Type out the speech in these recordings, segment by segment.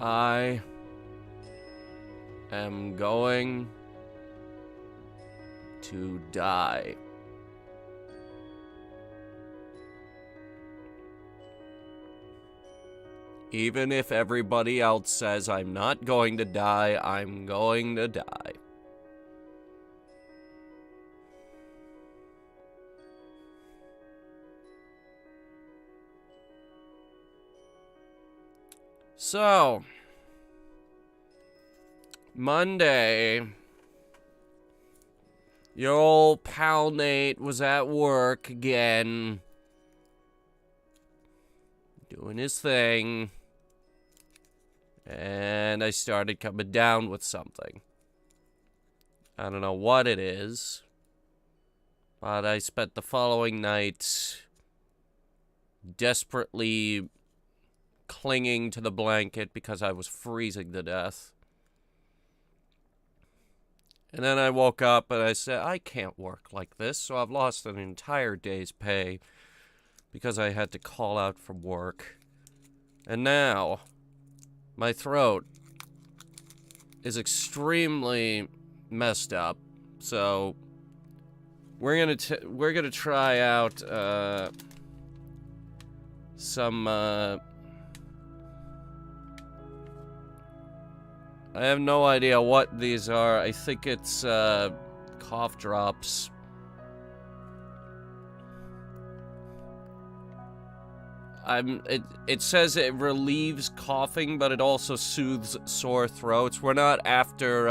I am going to die. Even if everybody else says I'm not going to die, I'm going to die. So, Monday, your old pal Nate was at work again, doing his thing, and I started coming down with something. I don't know what it is, but I spent the following night desperately clinging to the blanket because I was freezing to death. And then I woke up and I said, I can't work like this, so I've lost an entire day's pay because I had to call out from work. And now, my throat is extremely messed up, so we're gonna try out some I have no idea what these are. I think it's cough drops. It says it relieves coughing, but it also soothes sore throats. We're not after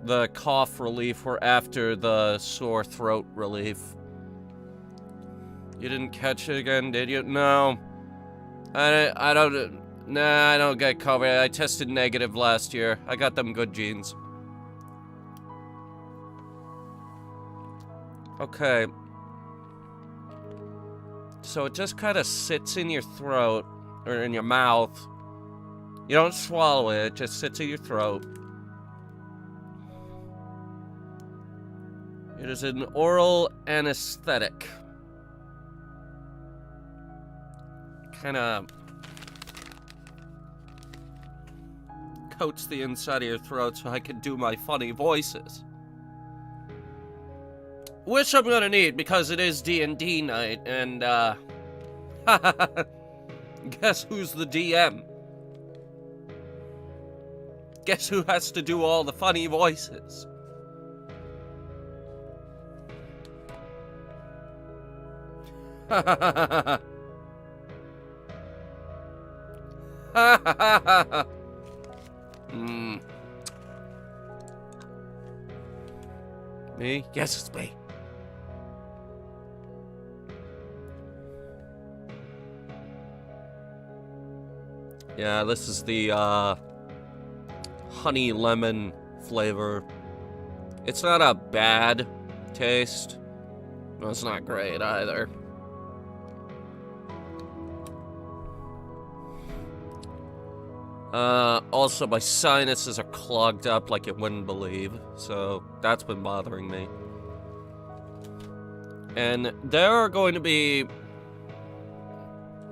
the cough relief, we're after the sore throat relief. You didn't catch it again, did you? No. I don't. Nah, I don't get COVID. I tested negative last year. I got them good genes. Okay. So it just kind of sits in your throat, or in your mouth. You don't swallow it, it just sits in your throat. It is an oral anesthetic. Kind of coats the inside of your throat so I can do my funny voices. Which I'm gonna need because it is D&D night, and guess who's the DM? Guess who has to do all the funny voices? Me? Yes, it's me. Yeah, this is the honey lemon flavor. It's not a bad taste, but it's not great either. Also, my sinuses are clogged up like you wouldn't believe, so that's been bothering me. And there are going to be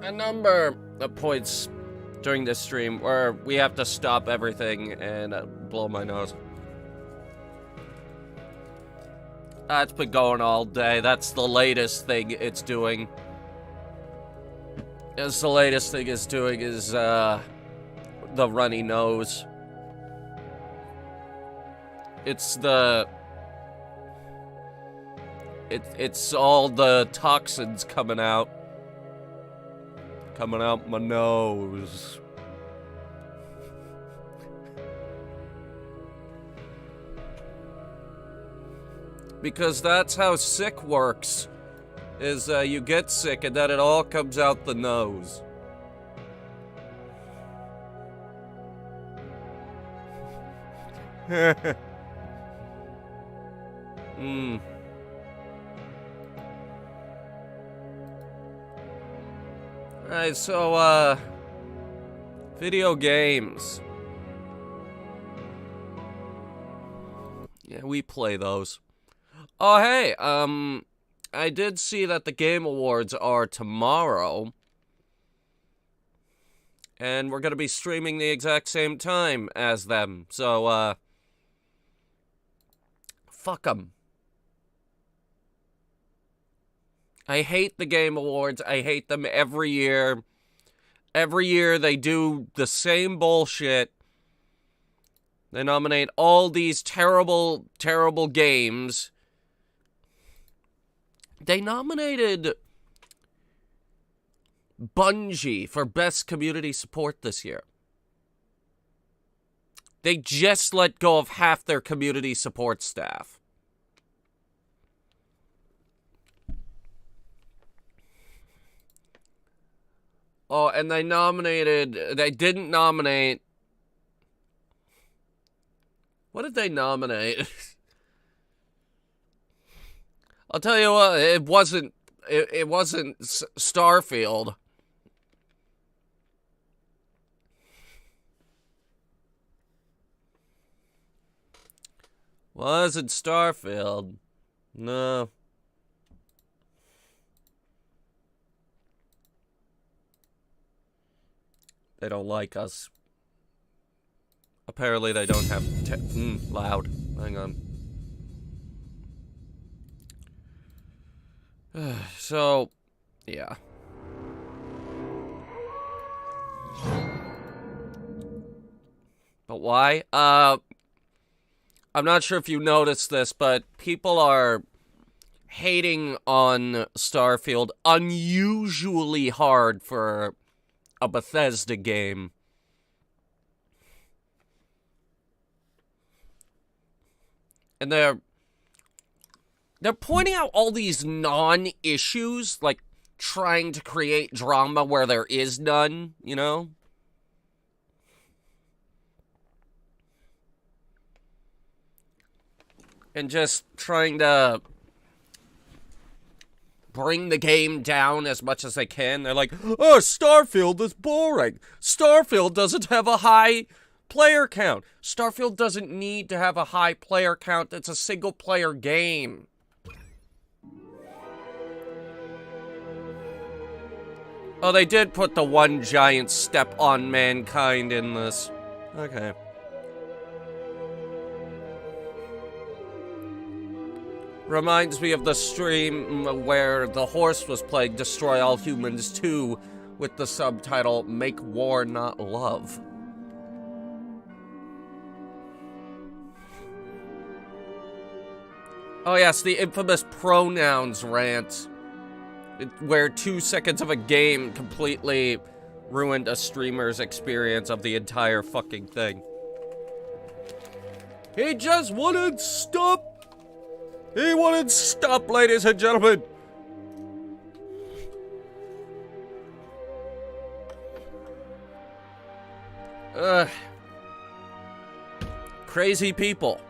a number of points during this stream where we have to stop everything and blow my nose. That's been going all day. That's the latest thing it's doing. The latest thing it's doing is, the runny nose. It's the... It's all the toxins coming out. Coming out my nose. Because that's how sick works. Is, you get sick and then it all comes out the nose. Alright, so, video games. Yeah, we play those. Oh, hey, I did see that the Game Awards are tomorrow. And we're going to be streaming the exact same time as them. So, fuck them. I hate the Game Awards. I hate them every year. Every year they do the same bullshit. They nominate all these terrible, terrible games. They nominated Bungie for Best Community Support this year. They just let go of half their community support staff. Oh, and they didn't nominate... What did they nominate? I'll tell you what, it wasn't Starfield. Wasn't Starfield. No. They don't like us. Apparently they don't have loud. Hang on. So, yeah. But why? I'm not sure if you noticed this, but people are hating on Starfield unusually hard for a Bethesda game. And they're pointing out all these non-issues, like trying to create drama where there is none, you know? And just trying to bring the game down as much as they can. They're like, oh, Starfield is boring. Starfield doesn't have a high player count. Starfield doesn't need to have a high player count. It's a single-player game. Oh, they did put the one giant step on mankind in this. Okay. Reminds me of the stream where the horse was playing Destroy All Humans 2 with the subtitle, Make War Not Love. Oh yes, the infamous pronouns rant, where 2 seconds of a game completely ruined a streamer's experience of the entire fucking thing. He just wouldn't stop. He wouldn't stop, ladies and gentlemen. Crazy people.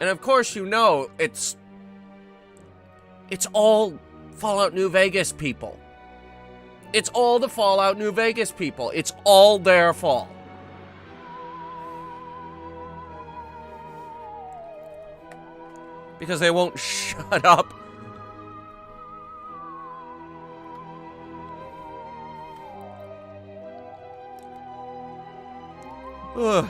And of course, you know, it's all Fallout New Vegas people. It's all the Fallout New Vegas people. It's all their fault. Because they won't shut up. Ugh.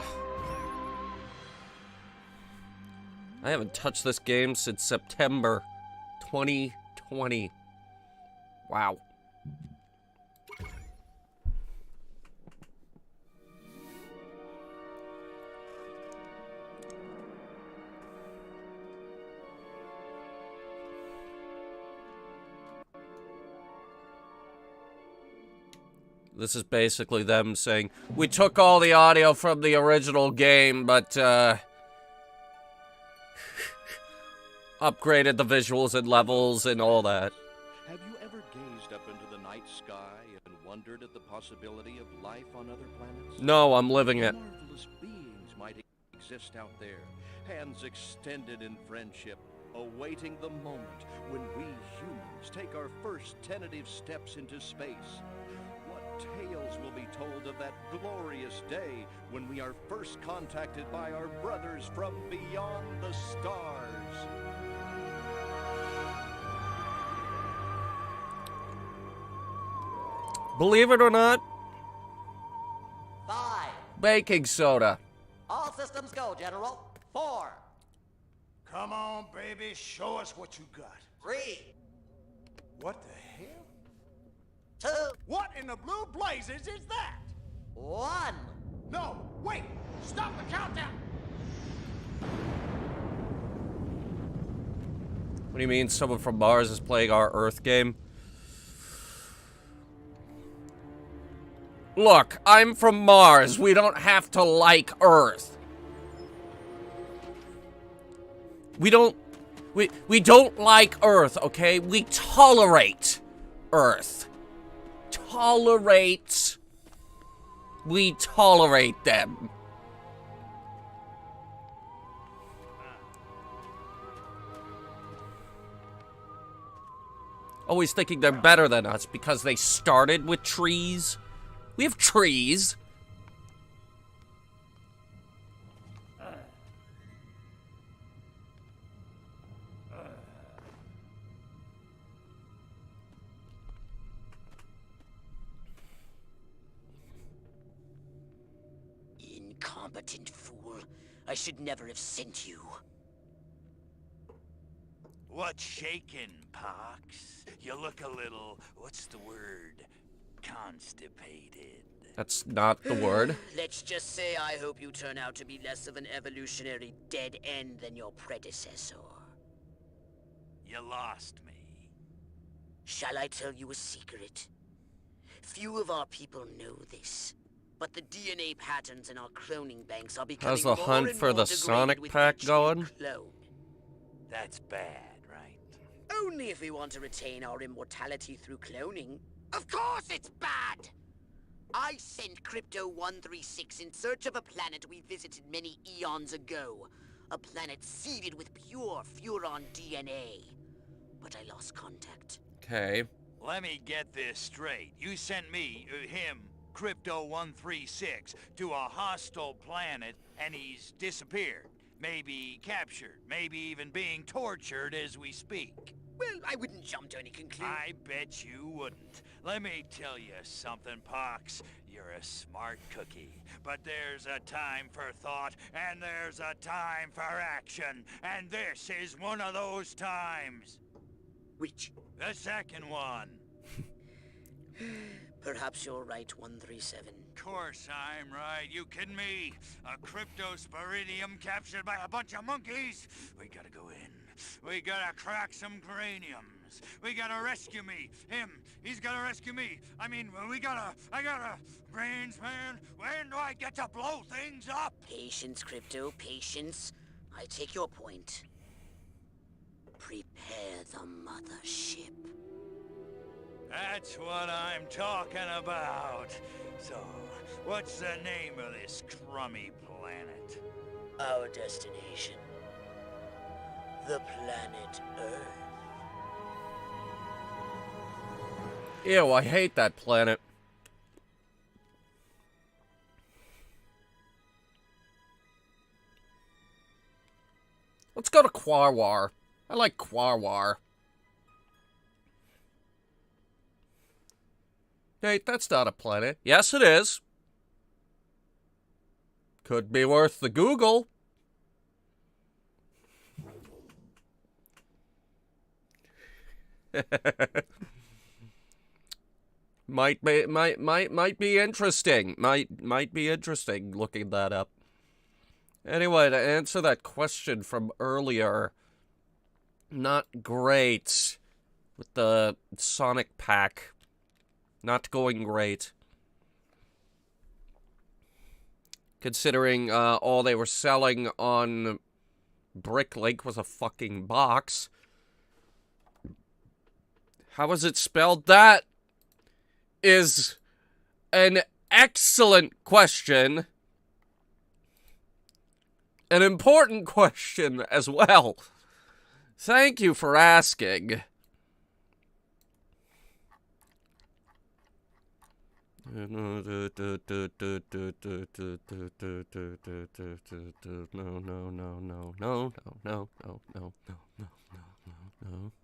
I haven't touched this game since September 2020. Wow. This is basically them saying, we took all the audio from the original game, but, upgraded the visuals and levels and all that. Have you ever gazed up into the night sky and wondered at the possibility of life on other planets? No, I'm living it. Marvelous beings might exist out there, hands extended in friendship, awaiting the moment when we humans take our first tentative steps into space. What tales will be told of that glorious day when we are first contacted by our brothers from beyond the stars? Believe it or not, 5. baking soda. All systems go, General. 4. Come on, baby, show us what you got. 3. What the hell? 2. What in the blue blazes is that? 1. No, wait! Stop the countdown! What do you mean someone from Mars is playing our Earth game? Look, I'm from Mars. We don't have to like Earth. We don't like Earth, okay? We tolerate Earth. We tolerate them. Always thinking they're better than us because they started with trees. We have trees. Incompetent fool. I should never have sent you. What's shaking, Pox? You look a little, what's the word? Constipated. That's not the word. Let's just say I hope you turn out to be less of an evolutionary dead end than your predecessor. You lost me. Shall I tell you a secret? Few of our people know this, but the DNA patterns in our cloning banks are becoming How's the more hunt and for more the degraded Sonic with pack each new going? clone. That's bad, right? Only if we want to retain our immortality through cloning. Of course it's bad! I sent Crypto-136 in search of a planet we visited many eons ago. A planet seeded with pure Furon DNA. But I lost contact. Okay. Let me get this straight. You sent me, him, Crypto-136, to a hostile planet, and he's disappeared. Maybe captured, maybe even being tortured as we speak. Well, I wouldn't jump to any conclusion. I bet you wouldn't. Let me tell you something, Pox. You're a smart cookie. But there's a time for thought, and there's a time for action. And this is one of those times. Which? The second one. Perhaps you're right, 137. Course I'm right. You kidding me? A cryptosporidium captured by a bunch of monkeys? We gotta go in. We gotta crack some craniums. We gotta rescue me. Him, he's gotta rescue me. I gotta... Brains, man, when do I get to blow things up? Patience, Crypto, patience. I take your point. Prepare the mothership. That's what I'm talking about. So, what's the name of this crummy planet? Our destination. The planet Earth. Ew, I hate that planet. Let's go to Quarwar. I like Quarwar. Hey, that's not a planet. Yes, it is. Could be worth the Google. Might be interesting. Might be interesting looking that up. Anyway, to answer that question from earlier, not great with the Sonic pack. Not going great. Considering all they were selling on Bricklink was a fucking box. How is it spelled? That is an excellent question. An important question as well. Thank you for asking. No, no, no, no,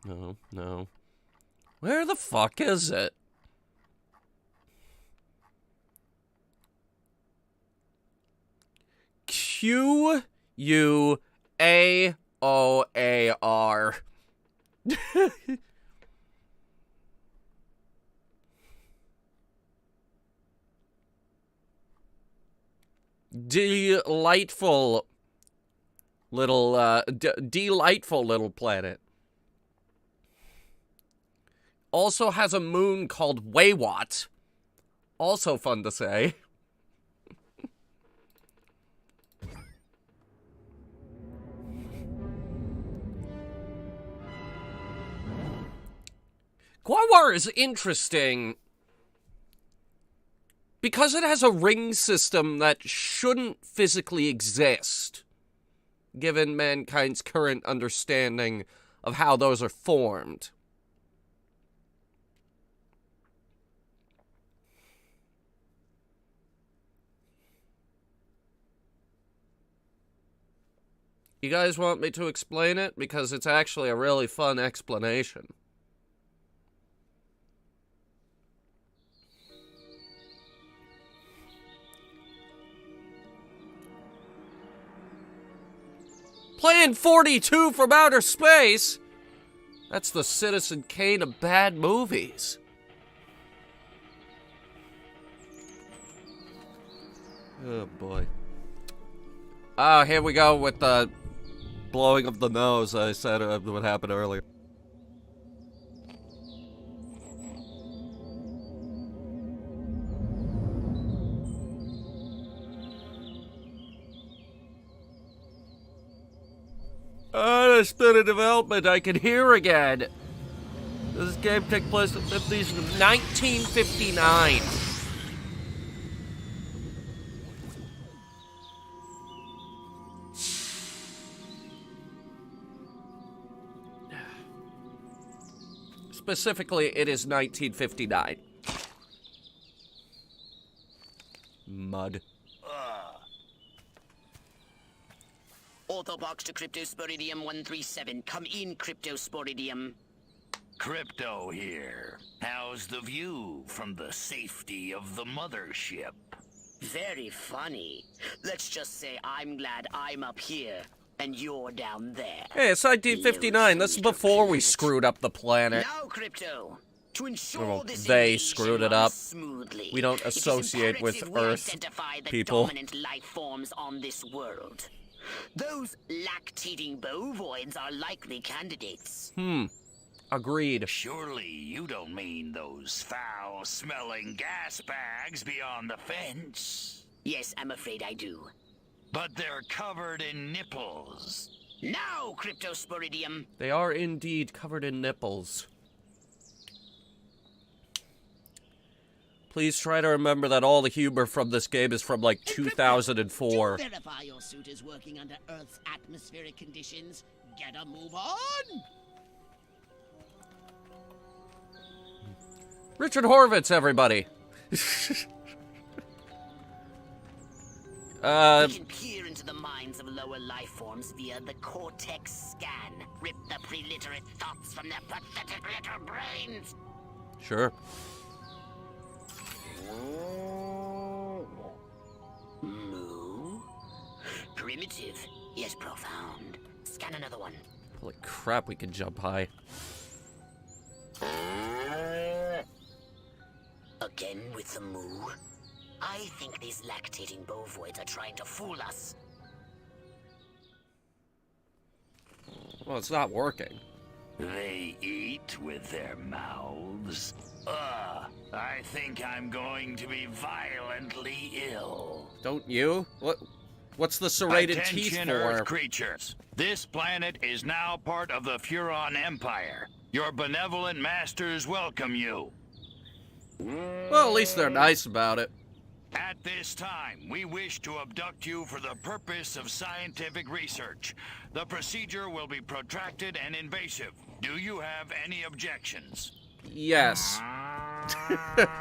no, no. Where the fuck is it? Q-U-A-O-A-R. Delightful little, delightful little planet. Also has a moon called Waywat. Also fun to say. Guawar is interesting because it has a ring system that shouldn't physically exist, given mankind's current understanding of how those are formed. You guys want me to explain it? Because it's actually a really fun explanation. Playing 42 from outer space? That's the Citizen Kane of bad movies. Oh boy. Oh, here we go with the blowing of the nose I said would happen earlier. Oh, it's been a development I can hear again. This game took place in 1959. Specifically, it is 1959. Mud. Orthobox to Cryptosporidium 137. Come in, Cryptosporidium. Crypto here. How's the view from the safety of the mothership? Very funny. Let's just say I'm glad I'm up here and you're down there. Hey, it's 1959. This is before we screwed up the planet. Now, Crypto, to ensure Well, this they invasion screwed it runs up. smoothly, We don't it is associate with imperative we Earth identify the people. dominant life forms on this world. Those lactating bovoids are likely candidates. Agreed. Surely you don't mean those foul-smelling gas bags beyond the fence? Yes, I'm afraid I do. But they're covered in nipples. Now, Cryptosporidium. They are indeed covered in nipples. Please try to remember that all the humor from this game is from like 2004. To verify your suit is working under Earth's atmospheric conditions, get a move on. Richard Horvitz, everybody. We can peer into the minds of lower life forms via the cortex scan. Rip the preliterate thoughts from their pathetic little brains. Sure. Moo? Primitive, yet profound. Scan another one. Holy crap, we can jump high. Again with the moo? I think these lactating bovoids are trying to fool us. Well, it's not working. They eat with their mouths. I think I'm going to be violently ill. Don't you? What's the serrated teeth Attention, for? Earth creatures. This planet is now part of the Furon Empire. Your benevolent masters welcome you. Well, at least they're nice about it. At this time, we wish to abduct you for the purpose of scientific research. The procedure will be protracted and invasive. Do you have any objections? Yes.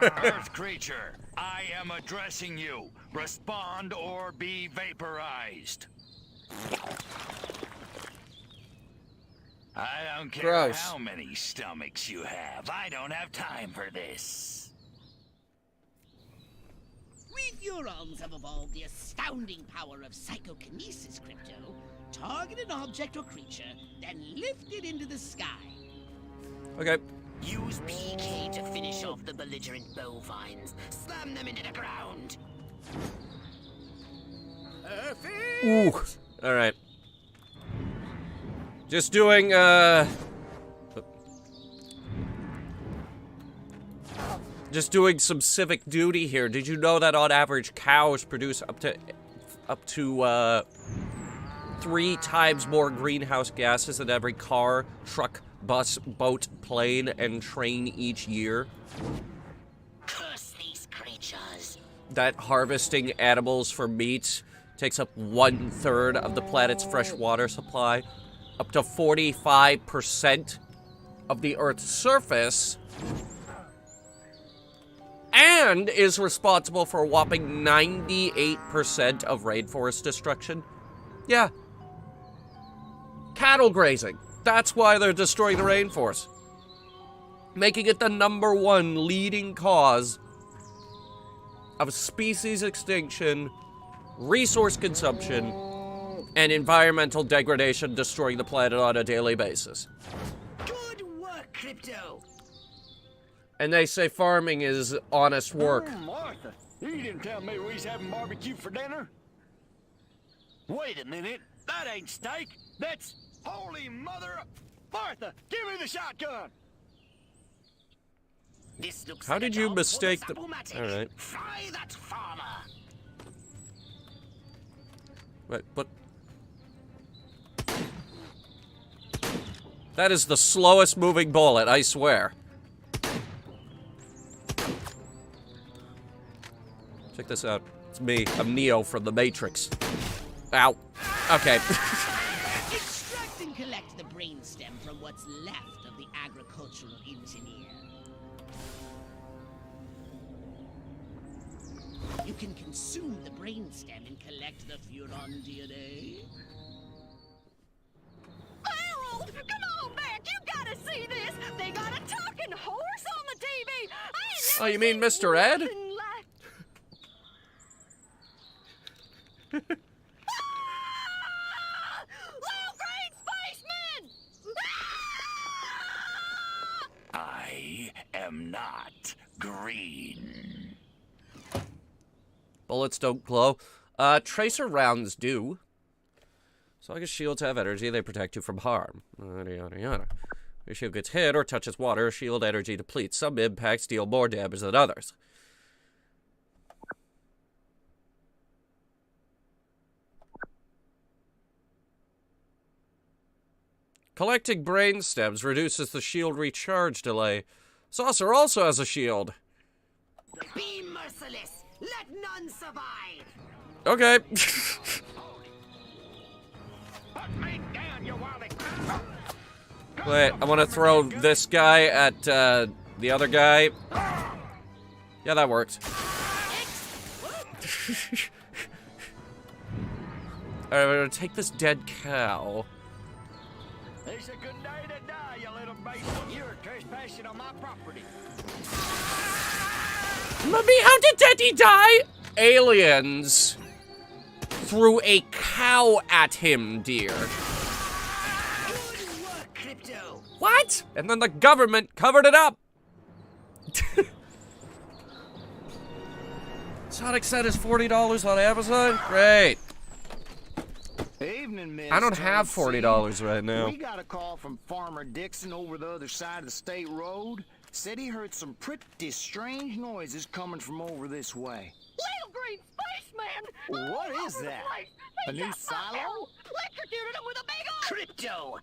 Earth creature, I am addressing you. Respond or be vaporized. I don't care Gross. how many stomachs you have. I don't have time for this. With your Furons have evolved the astounding power of psychokinesis, Crypto. Target an object or creature, then lift it into the sky. Okay. Use PK to finish off the belligerent bovines. Slam them into the ground. Perfect. Ooh. All right. Just doing just doing some civic duty here. Did you know that on average cows produce up to 3 times more greenhouse gases than every car, truck, bus, boat, plane, and train each year? Curse these creatures. That harvesting animals for meat takes up 1/3 of the planet's fresh water supply, up to 45% of the Earth's surface, and is responsible for a whopping 98% of rainforest destruction. Yeah. Cattle grazing. That's why they're destroying the rainforest. Making it the #1 leading cause of species extinction, resource consumption, and environmental degradation, destroying the planet on a daily basis. Good work, Crypto. And they say farming is honest work. Martha, you didn't tell me we was having barbecue for dinner. Wait a minute, that ain't steak. That's holy mother. Martha, give me the shotgun. This looks How like did a you job mistake for the... Sapomatic. All right. Fry that farmer. Wait, what? That is the slowest moving bullet, I swear. Check this out. It's me. I'm Neo from the Matrix. Ow. Okay. Extract and collect the brainstem from what's left of the agricultural engineer. You can consume the brainstem and collect the Furon DNA. Harold, come on back! You gotta see this! They got a talking horse on the TV! I ain't Oh, never you mean seen Mr. Ed? nothing like- Ah! Little green spaceman! Ah! I am not green. Bullets don't glow. Tracer rounds do. As long as shields have energy, they protect you from harm. Yada, yada, yada. If your shield gets hit or touches water, shield energy depletes. Some impacts deal more damage than others. Collecting brain stems reduces the shield recharge delay. Saucer also has a shield. Be merciless. Let none survive. Okay. Put me down, you wily. Wait, I want to throw this guy at the other guy. Yeah, that works. Alright, we're gonna take this dead cow. It's a good day to die, you little baby. You're trespassing on my property. Mummy, how did Daddy die? Aliens threw a cow at him, dear. Good work, Crypto. What? And then the government covered it up. Sonic said it's $40 on Amazon? Great. Evening, Miss. I don't have Tennessee. $40 right now. We got a call from Farmer Dixon over the other side of the state road. Said he heard some pretty strange noises coming from over this way. Little green spaceman! What All is over the that? place. A They new got silo? Harold electrocuted him with a big old... Crypto.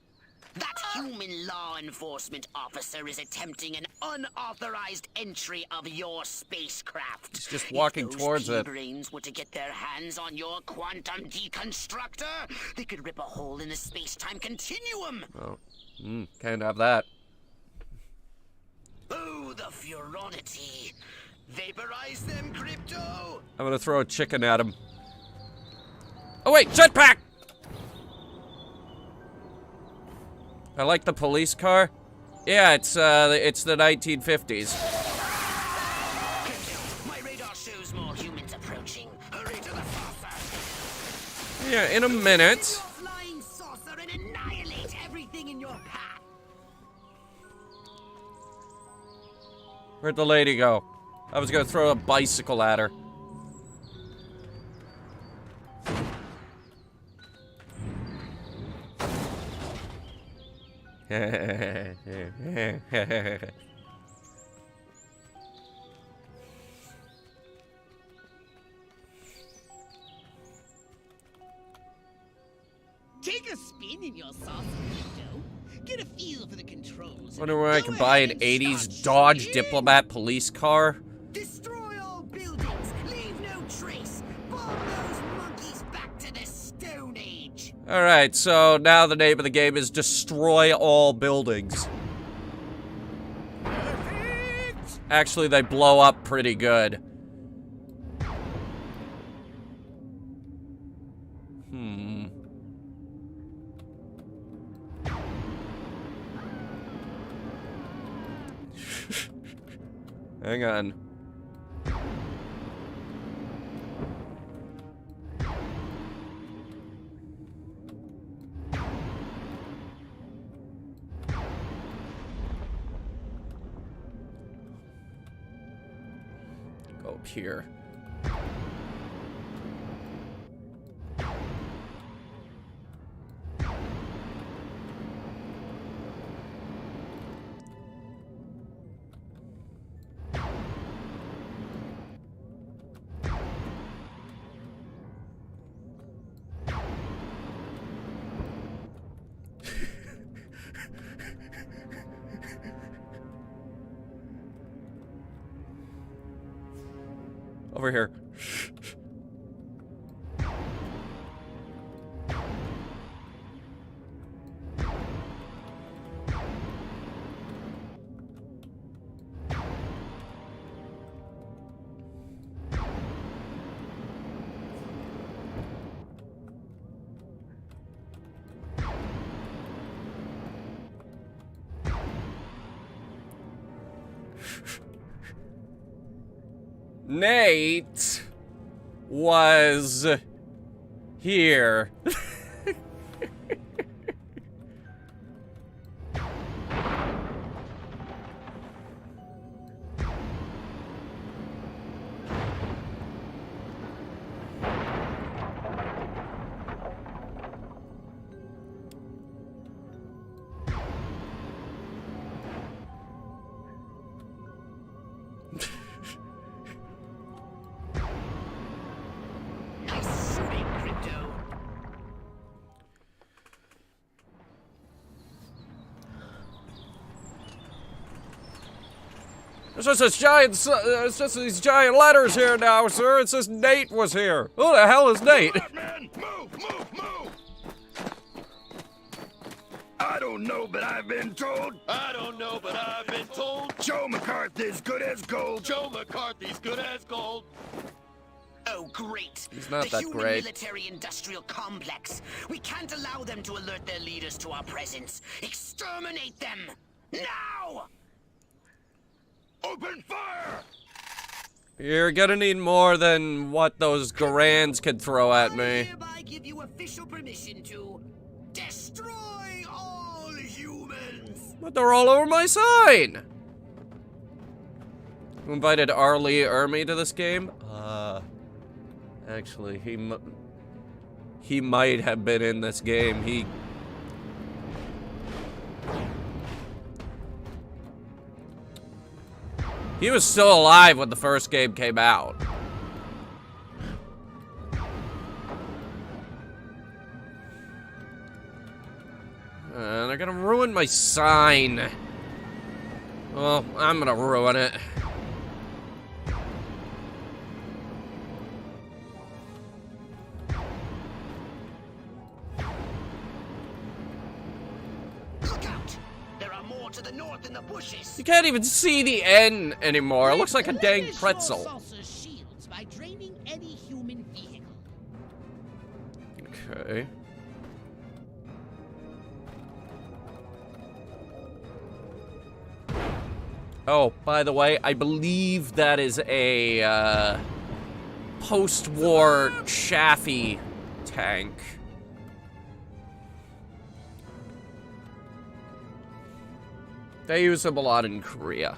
That human law enforcement officer is attempting an unauthorized entry of your spacecraft. He's just walking If towards those it. brains were to get their hands on your quantum deconstructor, they could rip a hole in the space-time continuum. Oh, can't have that. Oh, the furonity. Vaporize them, Crypto. I'm gonna throw a chicken at him. Oh wait, jetpack! I like the police car. Yeah, it's the 1950s. Crypto, my radar shows more humans approaching. Hurry to the saucer. Yeah, in a minute. Flying saucer and annihilate everything in your path. Where'd the lady go? I was gonna throw a bicycle at her. Take a spin in your saucer, Crypto. Get a feel for the controls. Wonder where I can buy an 80s Dodge Diplomat police car. Destroy all buildings. Leave no trace. Bomb those monkeys back to the Stone Age. Alright, so now the name of the game is Destroy All Buildings. Actually, they blow up pretty good. Hang on. Go up here. Over here. Nate was here. It's just this giant, it's just these giant letters here now, sir. It says Nate was here. Who the hell is Nate? Man, move! I don't know, but I've been told. Joe McCarthy's good as gold. Oh, great. He's not the that human great. military-industrial complex. We can't allow them to alert their leaders to our presence. Exterminate them! Now! Open fire! You're gonna need more than what those Garands could throw at I me. hereby give you official permission to destroy all humans. But they're all over my sign! Who invited Arlie Ermy to this game? Actually, he might have been in this game. He was still alive when the first game came out. They're gonna ruin my sign. Well, I'm gonna ruin it. Look out! There are more to the north in the bushes. You can't even see the N anymore. It looks like a dang pretzel. Saucer shields by draining any human vehicle. Okay. Oh, by the way, I believe that is a post-war chaffy tank. They use them a lot in Korea.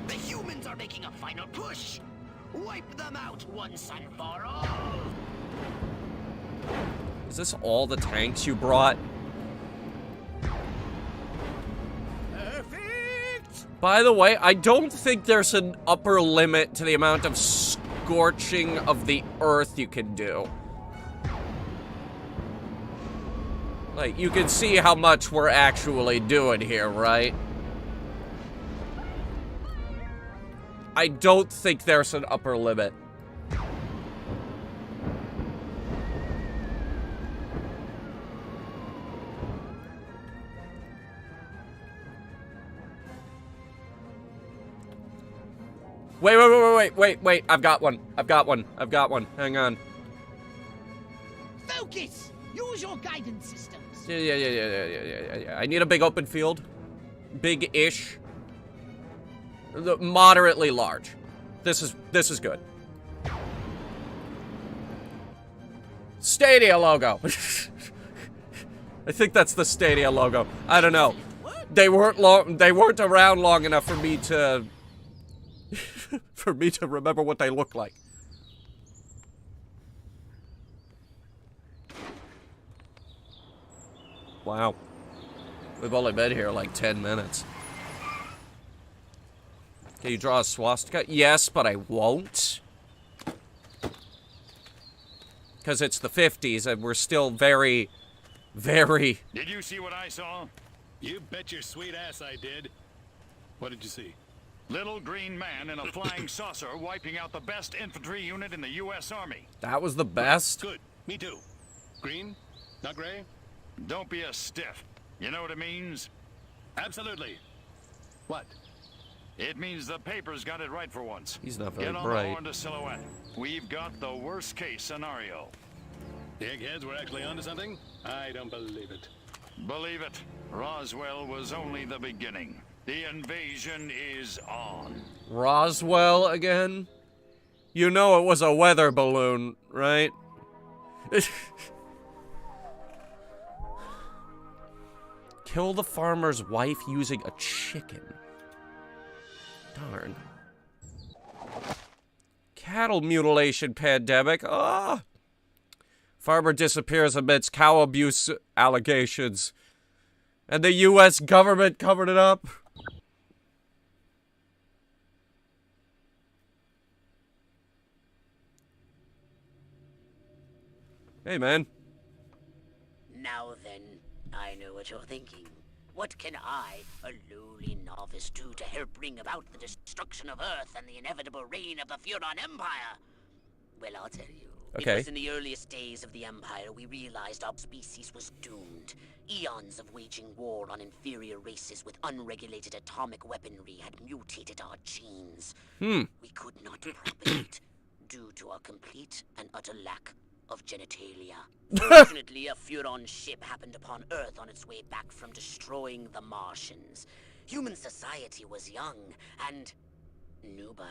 The humans are making a final push. Wipe them out once and for all. Is this all the tanks you brought? By the way, I don't think there's an upper limit to the amount of scorching of the earth you can do. Like, you can see how much we're actually doing here, right? I don't think there's an upper limit. Wait, I've got one. Hang on. Focus! Use your guidance systems. Yeah. I need a big open field. Big-ish. Moderately large. This is good. Stadia logo. I think that's the Stadia logo. I don't know. They weren't around long enough for me to remember what they look like. Wow. We've only been here like 10 minutes. Can you draw a swastika? Yes, but I won't. Because it's the 50s and we're still very... Did you see what I saw? You bet your sweet ass I did. What did you see? Little green man in a flying saucer wiping out the best infantry unit in the U.S. Army. That was the best? Good. Me too. Green? Not gray? Don't be a stiff. You know what it means? Absolutely. What? It means the paper's got it right for once. He's not very Get on bright. the horn to Silhouette. We've got the worst case scenario. The eggheads were actually onto something? I don't believe it. Believe it. Roswell was only the beginning. The invasion is on. Roswell again? You know it was a weather balloon, right? Kill the farmer's wife using a chicken. Darn. Cattle mutilation pandemic. Ah! Farmer disappears amidst cow abuse allegations. And the U.S. government covered it up. Hey, man. Now then, I know what you're thinking. What can I, a lowly novice, do to help bring about the destruction of Earth and the inevitable reign of the Furon Empire? Well, I'll tell you. Okay. It was in the earliest days of the Empire we realized our species was doomed. Eons of waging war on inferior races with unregulated atomic weaponry had mutated our genes. We could not propagate due to our complete and utter lack of genitalia. Fortunately, a Furon ship happened upon Earth on its way back from destroying the Martians. Human society was young and nubile.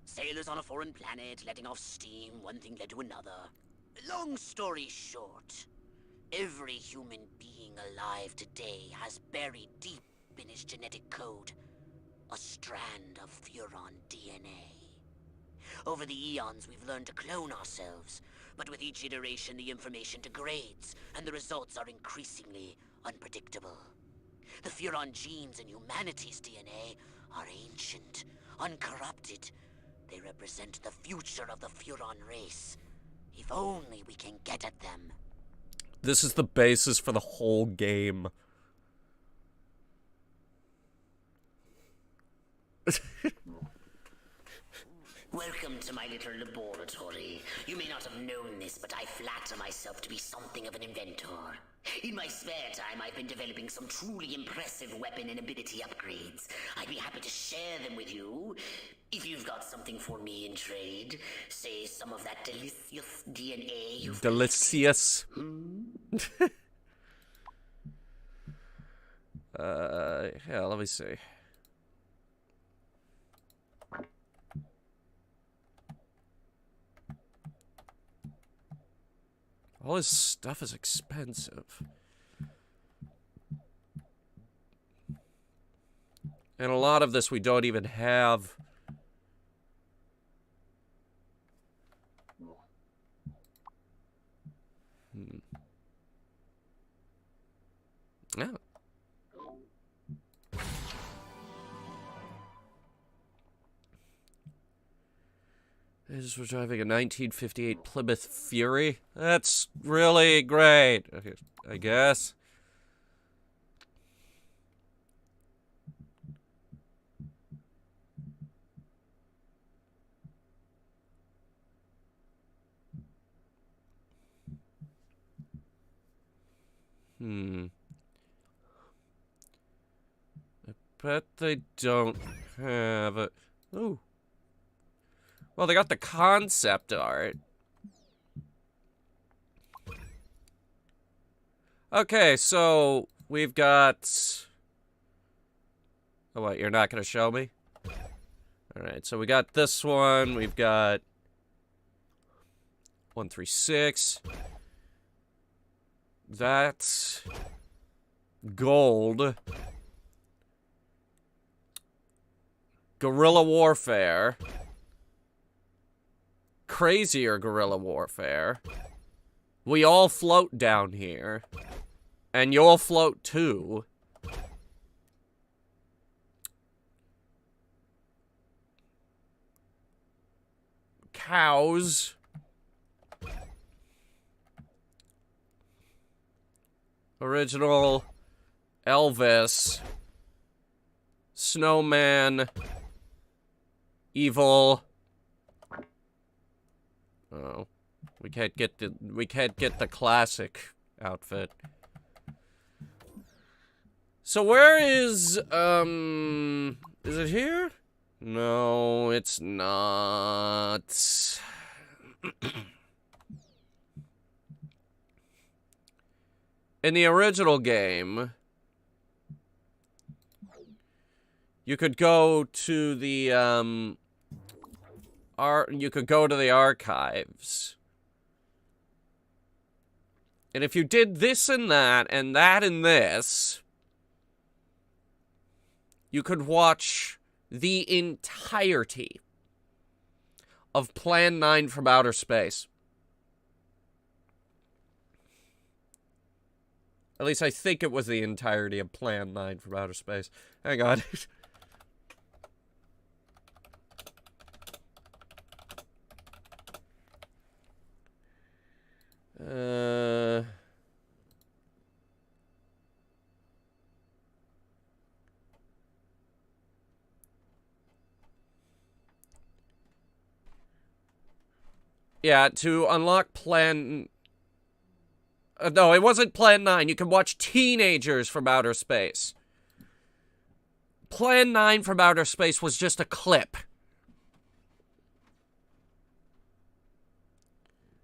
Sailors on a foreign planet, letting off steam, one thing led to another. Long story short, every human being alive today has buried deep in his genetic code a strand of Furon DNA. Over the eons, we've learned to clone ourselves, but with each iteration, the information degrades, and the results are increasingly unpredictable. The Furon genes in humanity's DNA are ancient, uncorrupted. They represent the future of the Furon race. If only we can get at them. This is the basis for the whole game. Welcome to my little laboratory. You may not have known this, but I flatter myself to be something of an inventor. In my spare time, I've been developing some truly impressive weapon and ability upgrades. I'd be happy to share them with you. If you've got something for me in trade, say some of that delicious DNA you've... Delicious. Hmm? Yeah, let me see. All this stuff is expensive. And a lot of this we don't even have. Yeah. This was driving a 1958 Plymouth Fury. That's really great, I guess. I bet they don't have it. Ooh. Well, they got the concept art. Okay, so we've got... Oh, what, you're not going to show me? Alright, so we got this one. We've got 136. That's gold. Guerrilla warfare. Crazier guerrilla warfare. We all float down here. And you'll float too. Cows. Original Elvis. Snowman. Evil. Oh. We can't get the classic outfit. So where is it here? No, it's not. In the original game, you could go to the archives. And if you did this and that and this, you could watch the entirety of Plan 9 from Outer Space. At least I think it was the entirety of Plan 9 from Outer Space. Hang on. Yeah, to unlock Plan... no, it wasn't Plan 9. You can watch Teenagers from Outer Space. Plan 9 from Outer Space was just a clip.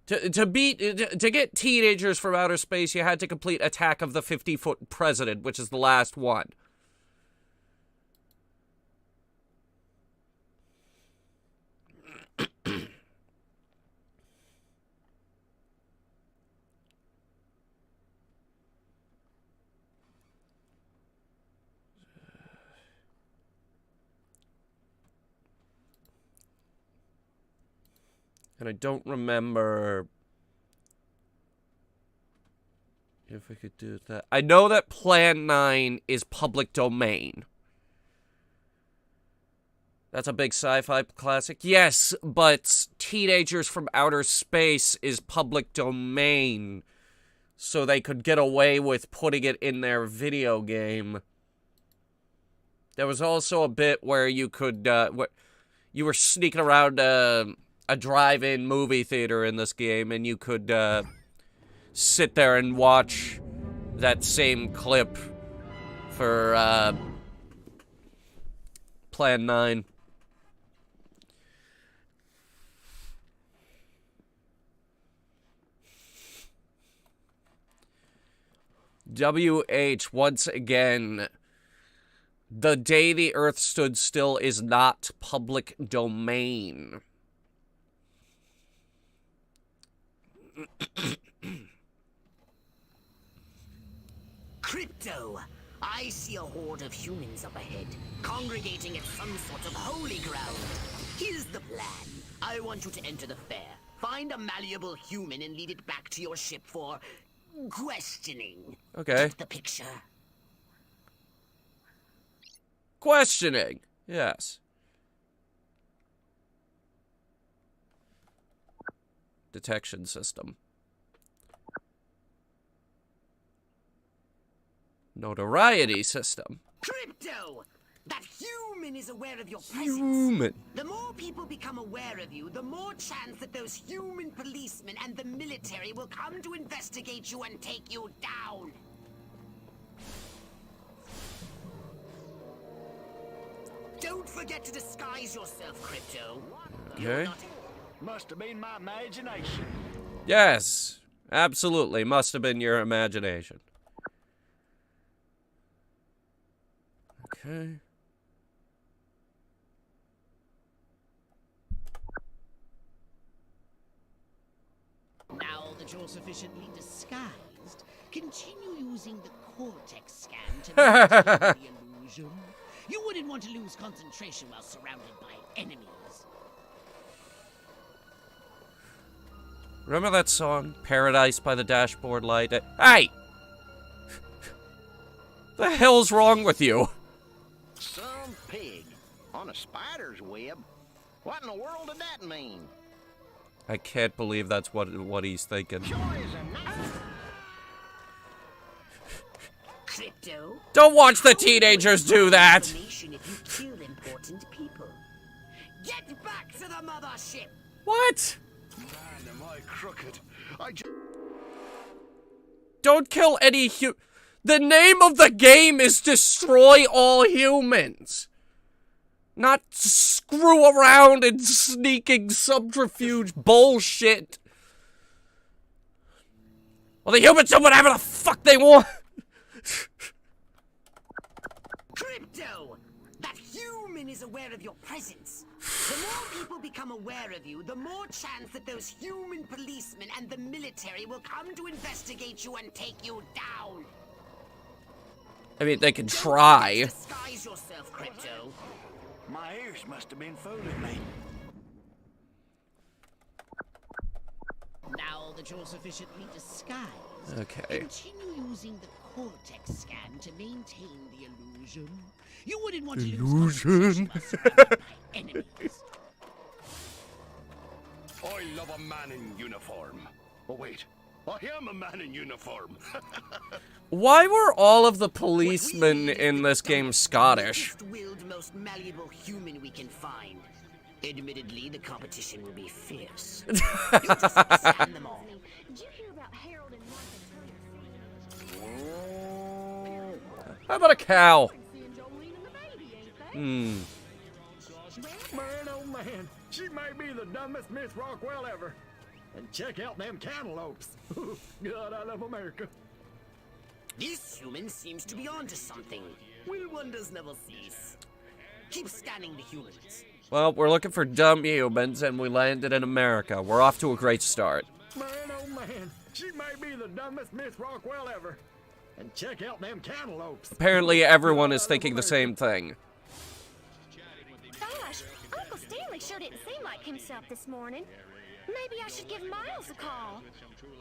To get Teenagers from Outer Space, you had to complete Attack of the 50-Foot President, which is the last one. And I don't remember if I could do that. I know that Plan 9 is public domain. That's a big sci-fi classic. Yes, but Teenagers from Outer Space is public domain. So they could get away with putting it in their video game. There was also a bit where you could, you were sneaking around, a drive-in movie theater in this game, and you could sit there and watch that same clip for Plan 9. WH, once again, the day the Earth stood still is not public domain. Crypto! I see a horde of humans up ahead, congregating at some sort of holy ground. Here's the plan. I want you to enter the fair. Find a malleable human and lead it back to your ship for questioning. Okay. Get the picture? Questioning. Yes. Detection system. Notoriety system. Crypto! That human is aware of your presence. Human. The more people become aware of you, the more chance that those human policemen and the military will come to investigate you and take you down. Don't forget to disguise yourself, Crypto. You're Okay. not- Must have been my imagination. Yes. Absolutely. Must have been your imagination. Okay. Now that you're sufficiently disguised, continue using the cortex scan to maintain the illusion. You wouldn't want to lose concentration while surrounded by enemies. Remember that song, Paradise by the Dashboard Light? Hey! The hell's wrong with you? Some pig on a spider's web? What in the world did that mean? I can't believe that's what he's thinking. Crypto? Don't watch the teenagers do that! Information if you kill important people. Get back to the mothership! What? Man, am I crooked. I just... Don't kill any The name of the game is destroy all humans. Not screw around and sneaking subterfuge bullshit. Well, the humans do whatever the fuck they want. Crypto! That human is aware of your presence. The more people become aware of you, the more chance that those human policemen and the military will come to investigate you and take you down. I mean, they can try. Disguise yourself, Crypto. My ears must have been fooling me. Now that you're sufficiently disguised, Okay. continue using the cortex scan to maintain the illusion. You wouldn't want to lose concentration while surrounded by enemies. I love a man in uniform. Oh, wait. I am a man in uniform. Why were all of the policemen in this game Scottish? Willed, most malleable human we can find. Admittedly, the competition will be fierce. You just scan them all. Did you hear about Harold and Martha Turner? How about a cow? Seeing Jolene and the baby, ain't they? Man, oh man, she may be the dumbest Miss Rockwell ever. And check out them cantaloupes. God, I love America. This human seems to be onto something. Will wonders never cease. Keep scanning the humans. Well, we're looking for dumb humans, and we landed in America. We're off to a great start. Man, oh man, she may be the dumbest Miss Rockwell ever. And check out them cantaloupes. Apparently, everyone is thinking the same thing. Gosh, Uncle Stanley sure didn't seem like himself this morning. Maybe I should give Miles a call.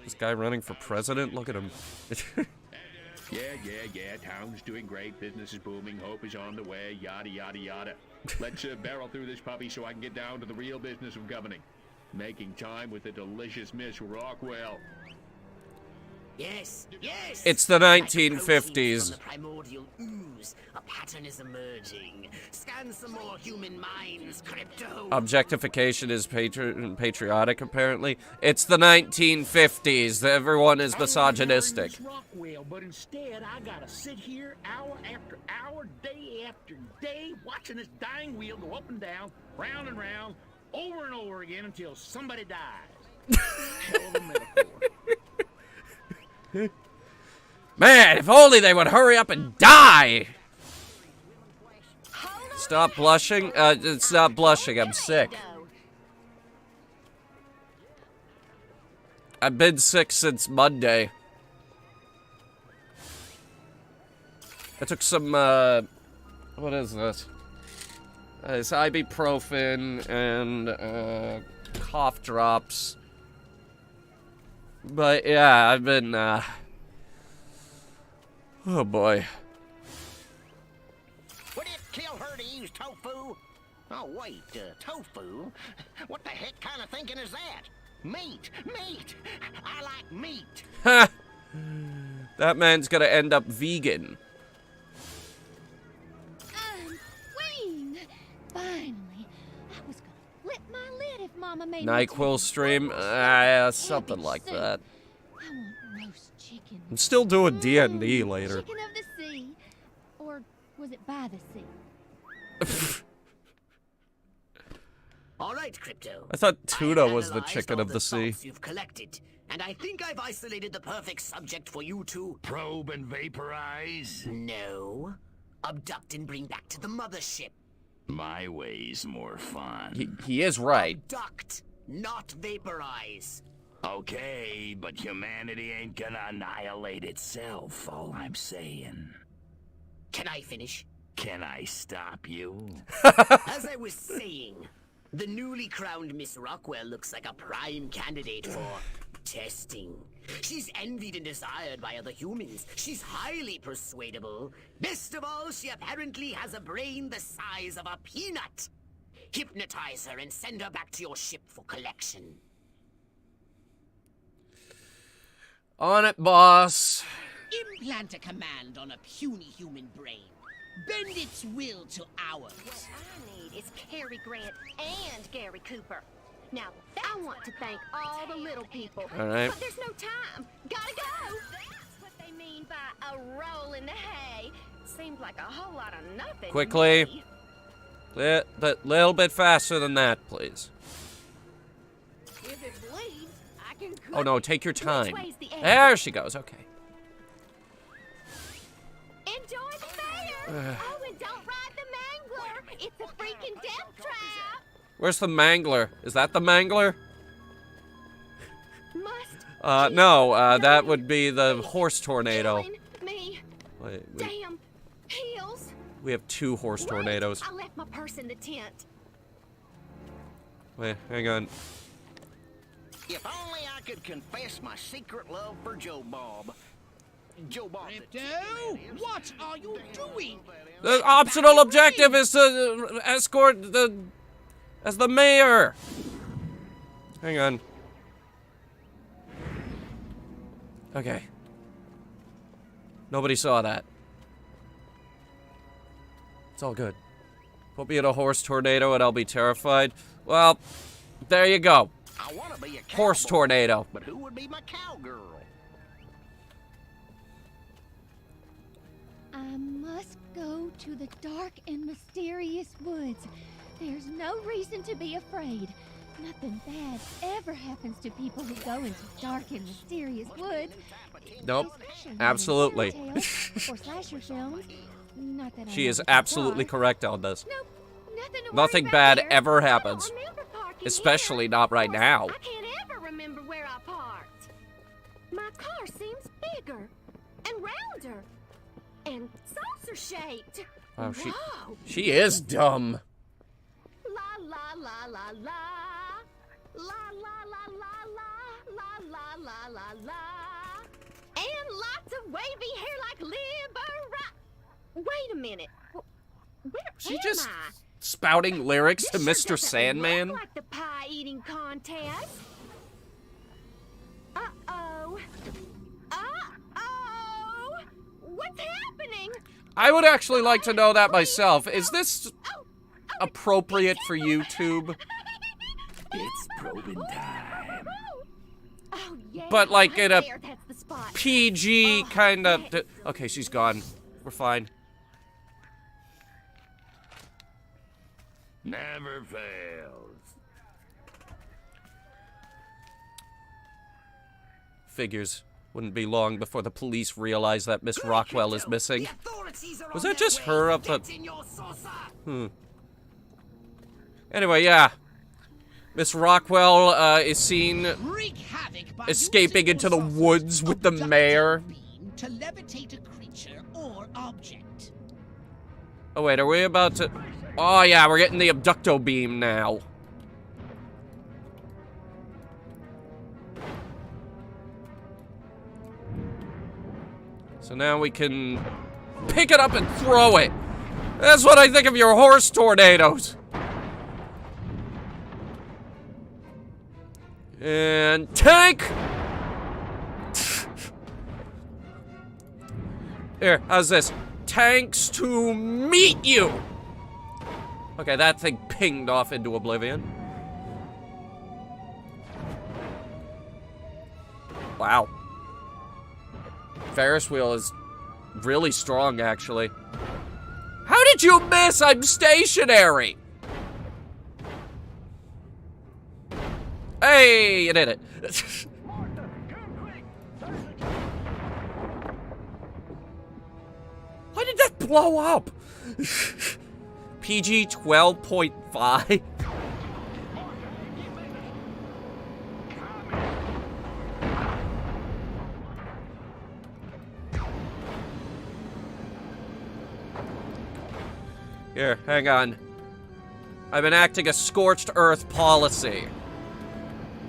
This guy running for president? Look at him. Yeah. Town's doing great. Business is booming. Hope is on the way. Yada, yada, yada. Let's barrel through this puppy so I can get down to the real business of governing. Making time with the delicious Miss Rockwell. Yes. It's the Like 1950s. proteins from the primordial ooze, a pattern is emerging. Scan some more human minds, Crypto. Objectification is patriotic, apparently. It's the 1950s. Everyone is misogynistic. Miss Rockwell, but instead I gotta sit here hour after hour, day after day, watching this dying wheel go up and down, round and round, over and over again until somebody dies. Hell of a metaphor. Man, if only they would hurry up and die! Stop blushing? It's not blushing, I'm sick. I've been sick since Monday. I took some, what is this? It's ibuprofen and, cough drops. But, yeah, I've been, oh boy. Would it kill her to use tofu? Oh, wait, tofu? What the heck kind of thinking is that? Meat! Meat! I like meat! Ha! That man's gonna end up vegan. Queen! Finally. I was gonna flip my lid if Mama made NyQuil stream? Yeah, something like that. I want roast chicken. I'm still doing D&D later. Chicken of the sea. Or was it by the sea? All right, Crypto. I thought tuna I've was the analyzed chicken all of the sea. thoughts you've collected, and I think I've isolated the perfect subject for you to... Probe and vaporize? No. Abduct and bring back to the mothership. My way's more fun. He is right. Abduct, not vaporize. Okay, but humanity ain't gonna annihilate itself, all I'm saying. Can I finish? Can I stop you? As I was saying, the newly crowned Miss Rockwell looks like a prime candidate for testing. She's envied and desired by other humans. She's highly persuadable. Best of all, she apparently has a brain the size of a peanut. Hypnotize her and send her back to your ship for collection. On it, boss. Implant a command on a puny human brain. Bend its will to ours. What I need is Cary Grant and Gary Cooper. Now, I want to thank all the little people. All right. But there's no time. Gotta go. That's what they mean by a roll in the hay. Seems like a whole lot of nothing. Quickly. to me. Little bit faster than that, please. If it bleeds, I can cook Oh no, it. take your time. Which way's the exit? There she goes, okay. Enjoy the fair. Oh, and don't ride the mangler. It's a freaking death trap. Where's the mangler? Is that the mangler? Must No, that would be the horse tornado. killing me. Wait, Damn heels. we have 2 horse Wait, tornadoes. I left my purse in the tent. Wait, hang on. If only I could confess my secret love for Joe Bob. Joe Bob. What are you doing? The optional objective is to escort as the mayor. Hang on. Okay. Nobody saw that. It's all good. Put me in a horse tornado and I'll be terrified. Well, there you go. I want to be a cowboy, Horse tornado. but who would be my cowgirl? I must go to the dark and mysterious woods. There's no reason to be afraid. Nothing bad ever happens to people who go into dark and mysterious woods. Nope. Especially in Absolutely. fairy tales or slasher films. Not that I She know is what they absolutely are. correct on this. Nope, nothing to worry Nothing about bad here. ever I don't happens. remember parking Especially here. not right Of course, now. I can't ever remember where I parked. My car seems bigger and rounder and saucer-shaped. Wow, Whoa. she is dumb. La la la la la. La la la la la la la la la la. And lots of wavy hair like Libera. Wait a minute. Where She am just I? spouting lyrics to This sure Mr. doesn't Sandman. look like the pie eating contest. Uh-oh. Uh-oh. What's happening? I would actually like to know that myself. Is this appropriate for YouTube? It's probing time. Oh, yeah. But, like, in a There, that's the spot. PG Oh, kind of... heck. Okay, she's gone. We're fine. Never fails. Figures. Wouldn't be long before the police realize that Miss Rockwell is missing. The authorities are Was on that their just way. her up the... Get in your saucer. Anyway, yeah. Miss Rockwell is seen Wreak havoc by escaping using into your the saucer's woods with the abductive mayor. beam to levitate a creature or object. Oh, wait, are we about to... Oh, yeah, we're getting the abducto beam now. So now we can pick it up and throw it. That's what I think of your horse tornadoes. And tank! Here, how's this? Tanks to meet you! Okay, that thing pinged off into oblivion. Wow. Ferris wheel is really strong, actually. How did you miss? I'm stationary! Hey, you did it. Why did that blow up? PG 12.5? Here, hang on. I've been acting a scorched earth policy.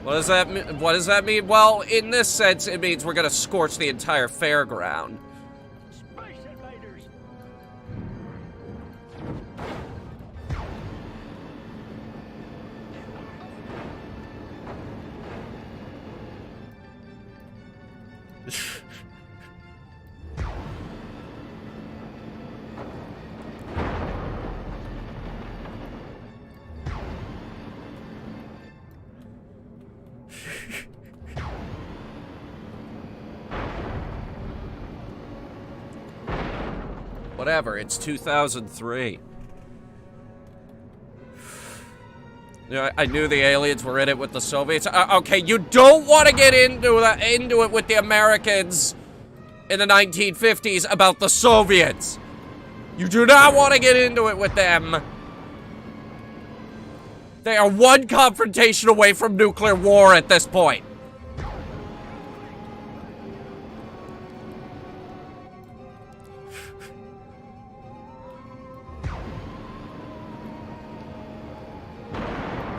What does that mean? What does that mean? Well, in this sense, it means we're gonna scorch the entire fairground. Space invaders! Whatever, it's 2003. Yeah, I knew the aliens were in it with the Soviets. Okay, you don't want to get into it with the Americans in the 1950s about the Soviets. You do not want to get into it with them. They are one confrontation away from nuclear war at this point.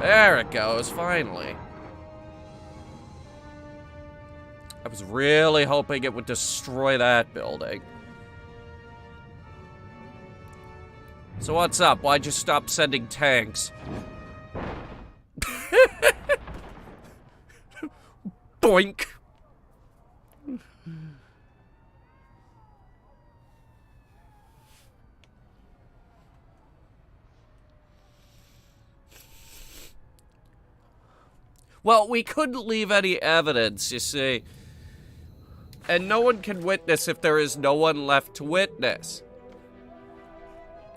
There it goes, finally. I was really hoping it would destroy that building. So what's up? Why'd you stop sending tanks? Boink. Well, we couldn't leave any evidence, you see. And no one can witness if there is no one left to witness.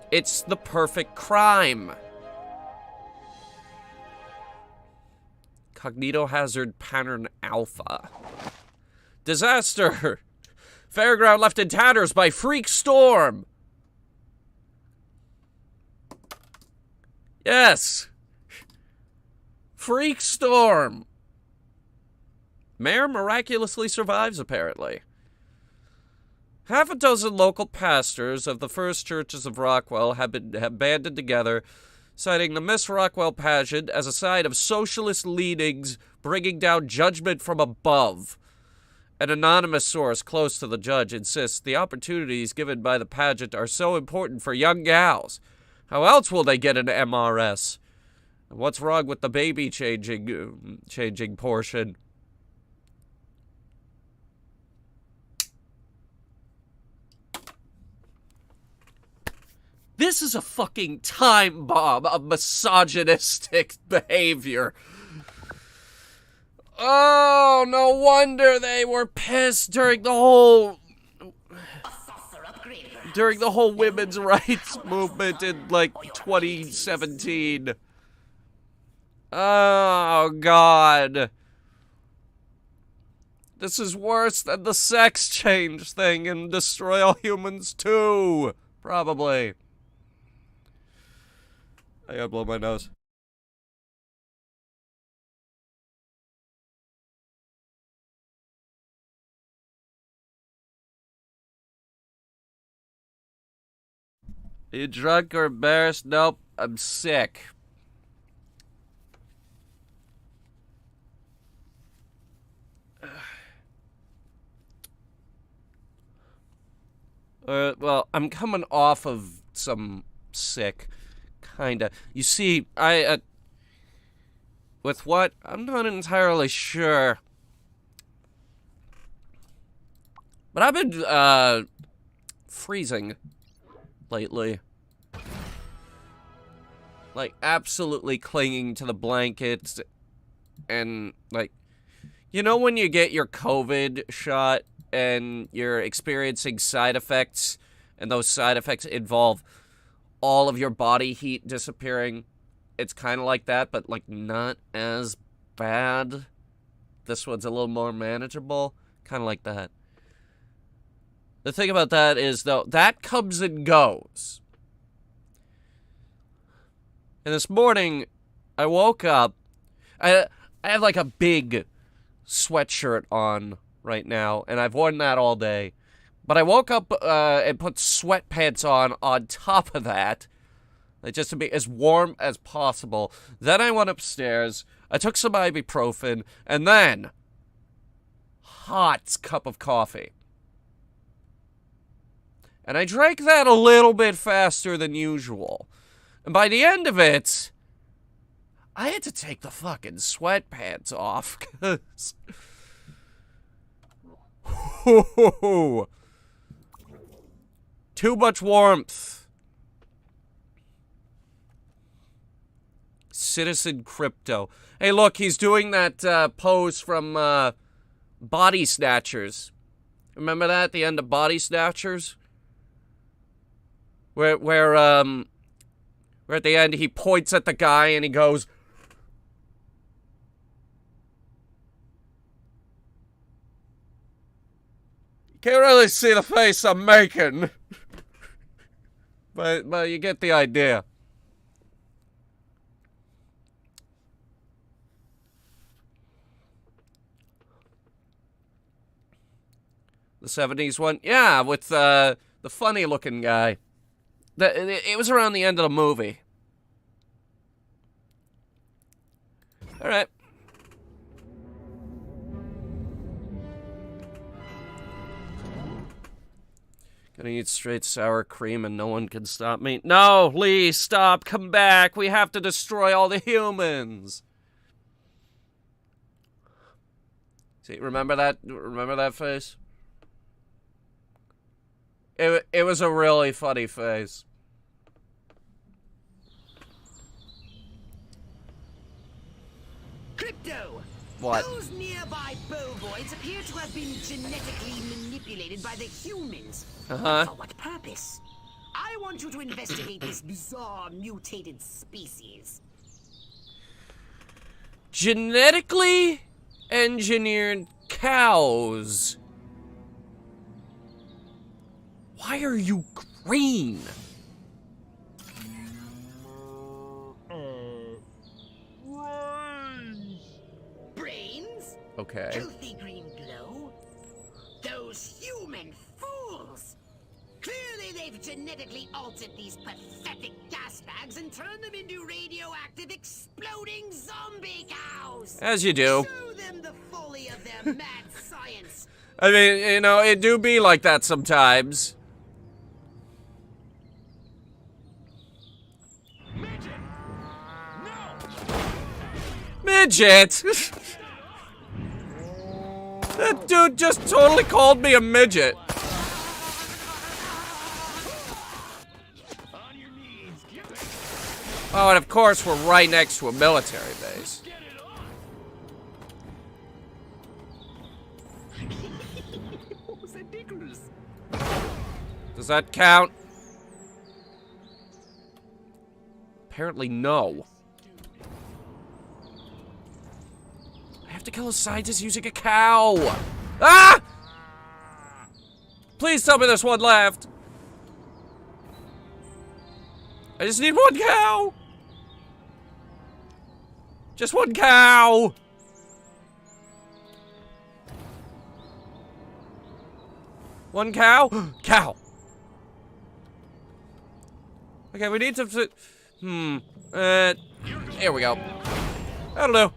It's the perfect crime. Cognitohazard pattern alpha. Disaster. Fairground left in tatters by freak storm. Yes. Freak storm. Mayor miraculously survives, apparently. Half a dozen local pastors of the First Churches of Rockwell have banded together, citing the Miss Rockwell pageant as a sign of socialist leanings bringing down judgment from above. An anonymous source close to the judge insists the opportunities given by the pageant are so important for young gals. How else will they get an MRS? And what's wrong with the baby changing portion? This is a fucking time bomb of misogynistic behavior. Oh, no wonder they were pissed during the whole women's rights movement in, like, 2017. Oh, God. This is worse than the sex change thing in Destroy All Humans 2. Probably. I gotta blow my nose. Are you drunk or embarrassed? Nope, I'm sick. Well, I'm coming off of some sick, kinda. You see, with what? I'm not entirely sure. But I've been, freezing lately. Like, absolutely clinging to the blankets. And, like, you know when you get your COVID shot and you're experiencing side effects, and those side effects involve all of your body heat disappearing? It's kind of like that, but, like, not as bad. This one's a little more manageable. Kind of like that. The thing about that is, though, that comes and goes. And this morning, I woke up. I have, like, a big sweatshirt on right now, and I've worn that all day. But I woke up and put sweatpants on top of that, just to be as warm as possible. Then I went upstairs, I took some ibuprofen, and then hot cup of coffee. And I drank that a little bit faster than usual. And by the end of it, I had to take the fucking sweatpants off, because... too much warmth. Citizen Crypto. Hey, look, he's doing that pose from Body Snatchers. Remember that at the end of Body Snatchers? Where at the end he points at the guy and he goes, can't really see the face I'm making. but you get the idea. The 70s one? Yeah, with the funny looking guy. It was around the end of the movie. Alright. Gonna eat straight sour cream and no one can stop me. No, Lee, stop, come back. We have to destroy all the humans. See, remember that? Remember that face? It was a really funny face. Crypto! What? Those nearby bovoids appear to have been genetically manipulated by the humans. Uh-huh. For what purpose? I want you to investigate this bizarre mutated species. Genetically engineered cows. Why are you green? Brains? Okay. Healthy green glow? Those human fools! Clearly they've genetically altered these pathetic gas bags and turned them into radioactive exploding zombie cows! As you do. Show them the folly of their mad science! I mean, you know, it do be like that sometimes. Midget? That dude just totally called me a midget. Oh, and of course we're right next to a military base. Does that count? Apparently no. I have to kill a scientist using a cow. Ah! Please tell me there's one left. I just need one cow. Just one cow. One cow? Cow. Okay, we need to... here we go. That'll do.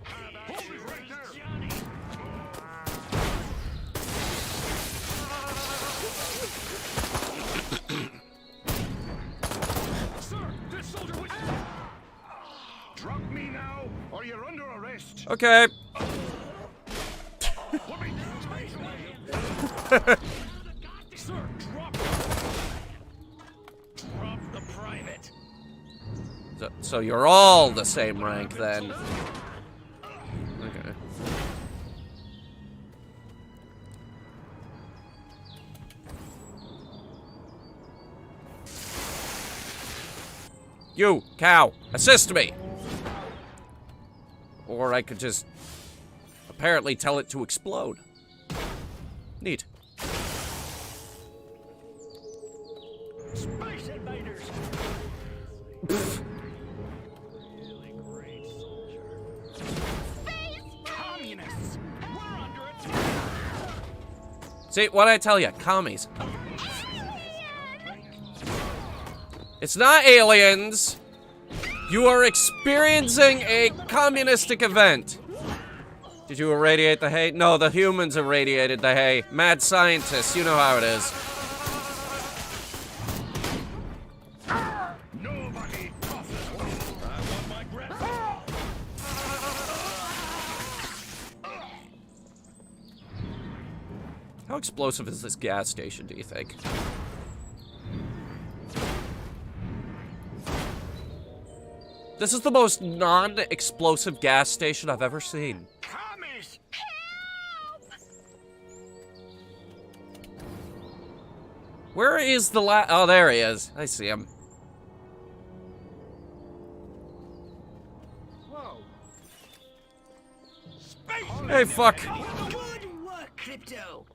Drop me now, or you're under arrest. Okay. Sir, drop the private. So you're all the same rank then. Okay. You, cow, assist me! Or I could just apparently tell it to explode. Neat. Space invaders. Really great soldier. Communists. We're under attack. See, what'd I tell you? Commies. It's not aliens. You are experiencing a communistic event. Did you irradiate the hay? No, the humans irradiated the hay. Mad scientists, you know how it is. Nobody tosses me. I want my breath. How explosive is this gas station, do you think? This is the most non-explosive gas station I've ever seen. Commies. Where is the oh, there he is. I see him. Whoa. Hey, fuck. Good work, Crypto.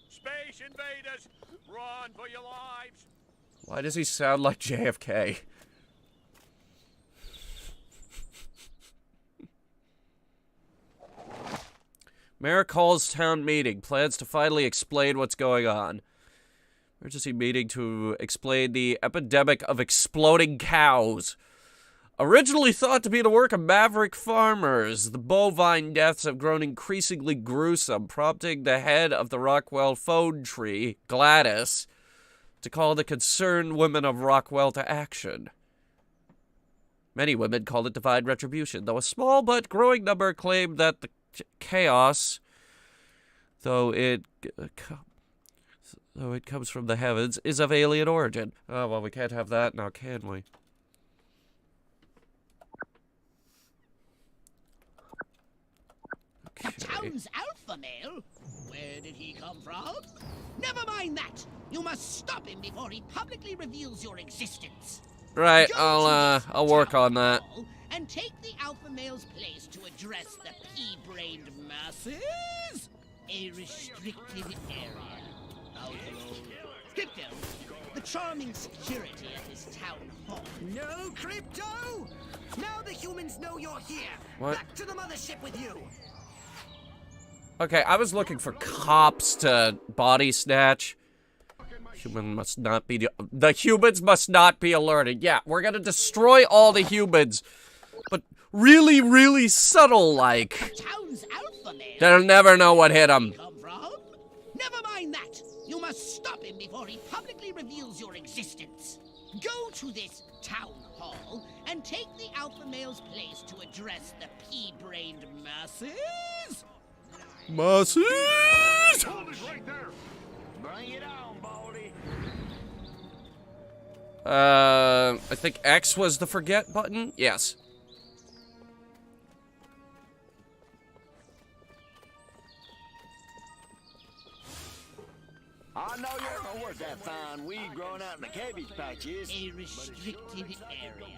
Space invaders, run for your lives. Why does he sound like JFK? Mayor calls town meeting, plans to finally explain what's going on. Emergency meeting to explain the epidemic of exploding cows. Originally thought to be the work of maverick farmers, the bovine deaths have grown increasingly gruesome, prompting the head of the Rockwell phone tree, Gladys, to call the concerned women of Rockwell to action. Many women call it divine retribution, though a small but growing number claim that the chaos, though it comes from the heavens, is of alien origin. Oh, well, we can't have that now, can we? The town's alpha male? Where did he come from? Never mind that! You must stop him before he publicly reveals your existence. Right, Go to this I'll work town on that. hall and take the alpha male's place to address the pea-brained masses. A restricted area. Outlaw. Crypto, the charming security at this town hall. No, Crypto! Now the humans know you're here. What? Back to the mothership with you. Okay, I was looking for cops to body snatch. The humans must not be alerted. Yeah, we're gonna destroy all the humans. But really, really subtle, like. Town's alpha male. They'll never know what hit them. Come from? Never mind that. You must stop him before he publicly reveals your existence. Go to this town hall and take the alpha male's place to address the pea-brained masses. Masses! Hold it right there. Bring it on, Baldy. I think X was the forget button? Yes. I know you don't know what that fine weed growing out in the cabbage patch is. A restricted area.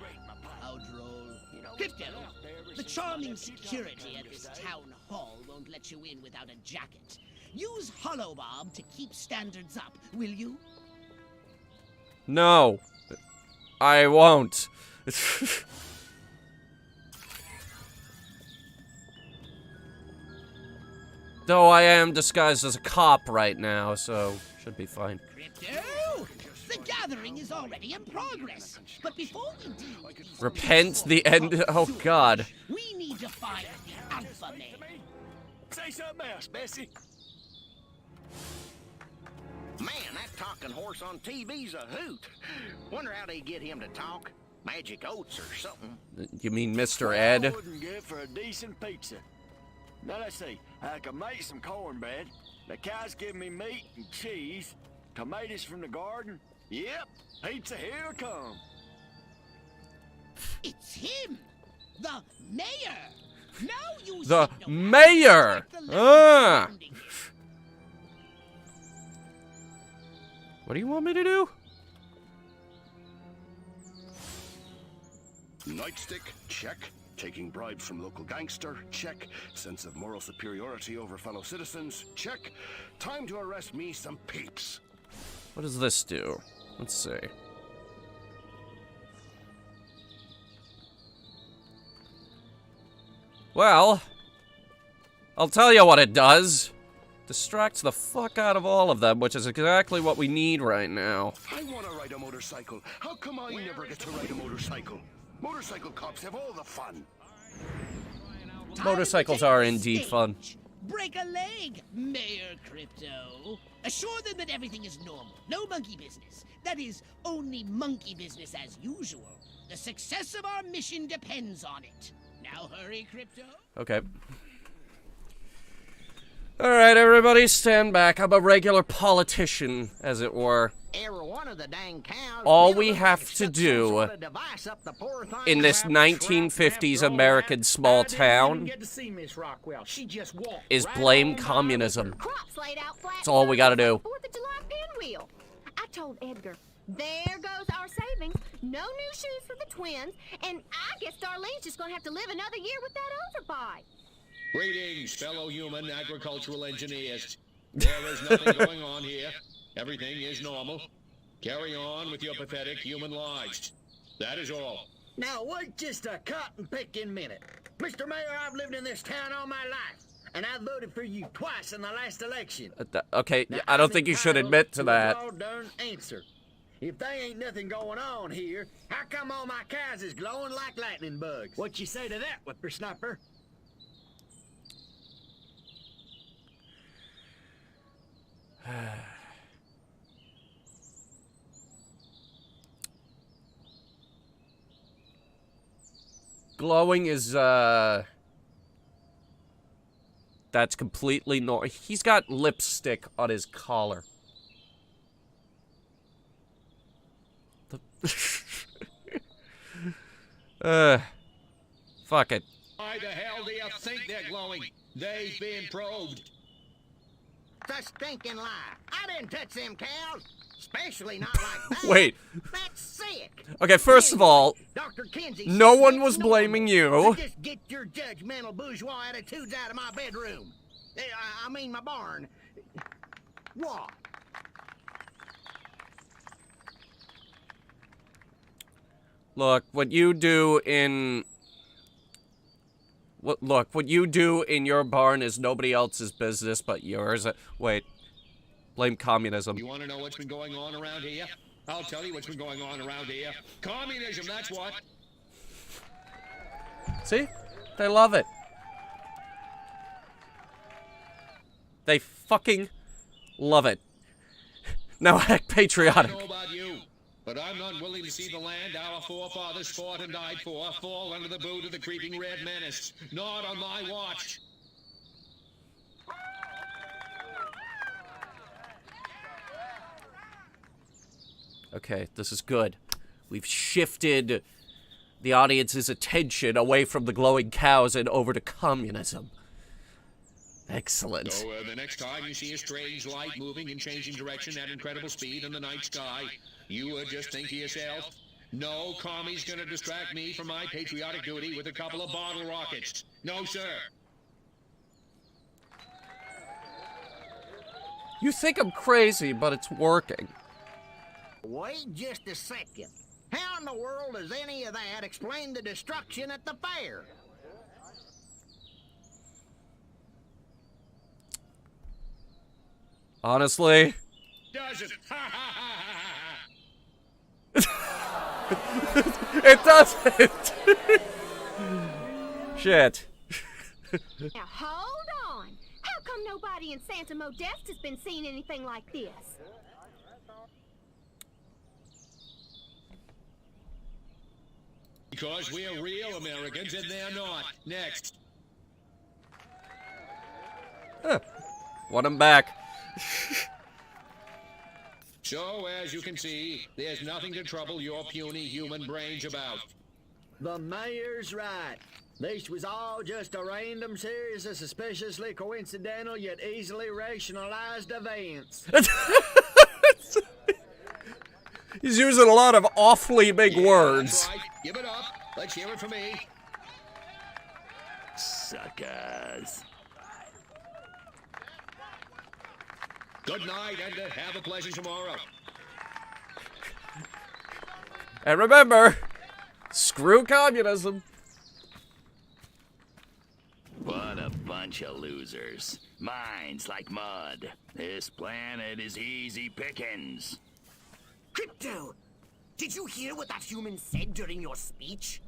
How droll. Crypto, the charming security at this town hall won't let you in without a jacket. Use Holobob to keep standards up, will you? No. I won't. Though I am disguised as a cop right now, so should be fine. Crypto! The gathering is already in progress. But before we deal with these Repent the end. Oh, God. we need to find the alpha male. Say something else, Bessie. Man, that talking horse on TV's a hoot. Wonder how they get him to talk. Magic oats or something. You mean Mr. What Ed? I wouldn't give for a decent pizza. Now let's see. I can make some cornbread. The cows give me meat and cheese. Tomatoes from the garden. Yep, pizza here come. It's him! The mayor! Now you The should know mayor! how to check the Ah! surroundings. What do you want me to do? Nightstick, check. Taking bribes from local gangster, check. Sense of moral superiority over fellow citizens, check. Time to arrest me some peeps. What does this do? Let's see. Well, I'll tell you what it does. Distracts the fuck out of all of them, which is exactly what we need right now. I want to ride a motorcycle. How come I never get to ride a motorcycle? Motorcycle cops have all the fun. Motorcycles are indeed fun. Break a leg, Mayor Crypto. Assure them that everything is normal. No monkey business. That is, only monkey business as usual. The success of our mission depends on it. Now hurry, Crypto. Okay. Alright, everybody, stand back. I'm a regular politician, as it were. Every one of the dang cows. All never we looked have like to stuck some do sort of device up the poor thing's in this crap. 1950s American small town Get to see Miss Rockwell. She just walked is right blame on by communism. Crops laid out flat. That's all we gotta do. 4th of July pinwheel. I told Edgar, there goes our savings. No new shoes for the twins, and I guess Darlene's just gonna have to live another year with that overbite. Greetings, fellow human agricultural engineers. There is nothing going on here. Everything is normal. Carry on with your pathetic human lives. That is all. Now, wait just a cotton-picking minute. Mr. Mayor, I've lived in this town all my life, and I voted for you twice in the last election. Okay, Now, I don't I'm think you should entitled admit to a that. darn answer. If there ain't nothing going on here, how come all my cows is glowing like lightning bugs? What you say to that, whippersnapper? Glowing is, that's completely he's got lipstick on his collar. Fuck it. Why the hell do you think they're glowing? They've been probed. The stinking lie. I didn't touch them cows. Especially not like that. Wait. That's sick. Okay, first of all, Dr. Kinsey no said one it's was normal. blaming you. So just get your judgmental bourgeois attitudes out of my bedroom. I mean my barn. What? Look, what you do in your barn is nobody else's business but yours. Wait. Blame communism. You want to know what's been going on around here? I'll tell you what's been going on around here. Communism, that's what. See? They love it. They fucking love it. Now act patriotic. I don't know about you, but I'm not willing to see the land our forefathers fought and died for fall under the boot of the creeping red menace. Not on my watch. Okay, this is good. We've shifted the audience's attention away from the glowing cows and over to communism. Excellent. So the next time you see a strange light moving and changing direction at incredible speed in the night sky, you just think to yourself, no commie's gonna distract me from my patriotic duty with a couple of bottle rockets. No, sir. You think I'm crazy, but it's working. Wait just a second. How in the world does any of that explain the destruction at the fair? Honestly. Doesn't. It doesn't. Shit. Now hold on. How come nobody in Santa Modeste has been seeing anything like this? Because we're real Americans and they're not. Next. Huh. Want him back. So, as you can see, there's nothing to trouble your puny human brains about. The mayor's right. This was all just a random series of suspiciously coincidental yet easily rationalized events. He's using a lot of awfully big words. That's right. Give it up. Let's hear it from me. Suckers. Good night and have a pleasant tomorrow. And remember, screw communism. What a bunch of losers. Minds like mud. This planet is easy pickings. Crypto, did you hear what that human said during your speech?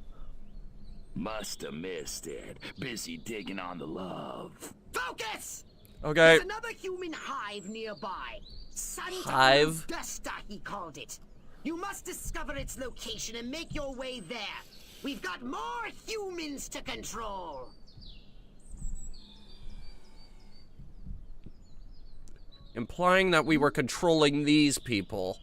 Must have missed it. Busy digging on the love. Focus! Okay. There's another human hive nearby. Santa Hive? Modesta, he called it. You must discover its location and make your way there. We've got more humans to control. Implying that we were controlling these people.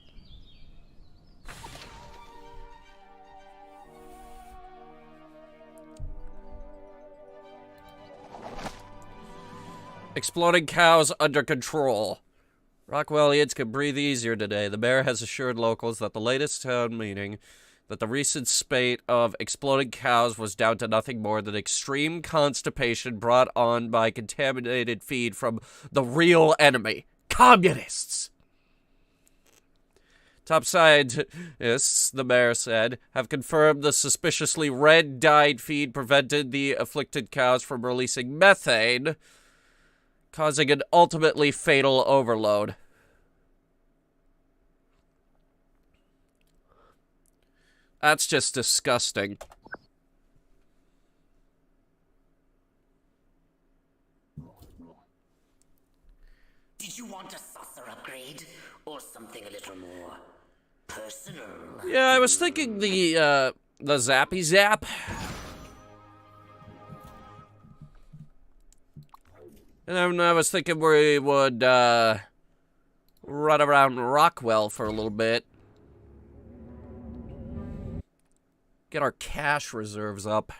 Exploding cows under control. Rockwellians can breathe easier today. The mayor has assured locals that the latest town meeting that the recent spate of exploding cows was down to nothing more than extreme constipation brought on by contaminated feed from the real enemy, communists. Top scientists, the mayor said, have confirmed the suspiciously red-dyed feed prevented the afflicted cows from releasing methane, causing an ultimately fatal overload. That's just disgusting. Did you want a saucer upgrade? Or something a little more personal? Yeah, I was thinking the Zappy Zap. And then I was thinking we would, run around Rockwell for a little bit. Get our cash reserves up.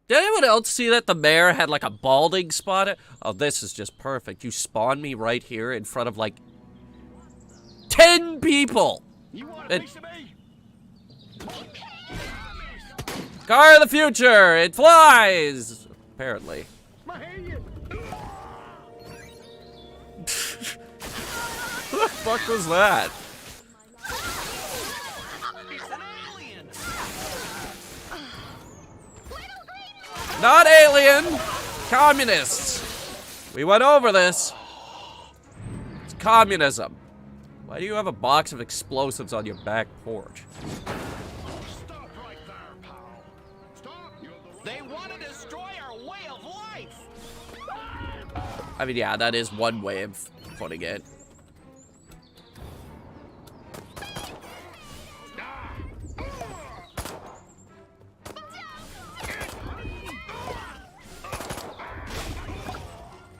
Did anyone else see that the mayor had like a balding spot? Oh, this is just perfect. You spawn me right here in front of like 10 people! You want a piece of me? Car of the future! It flies! Apparently. What the fuck was that? Not alien! Communists! We went over this. It's communism. Why do you have a box of explosives on your back porch? Stop right there, pal. Stop! They want to destroy our way of life! I mean, yeah, that is one way of putting it.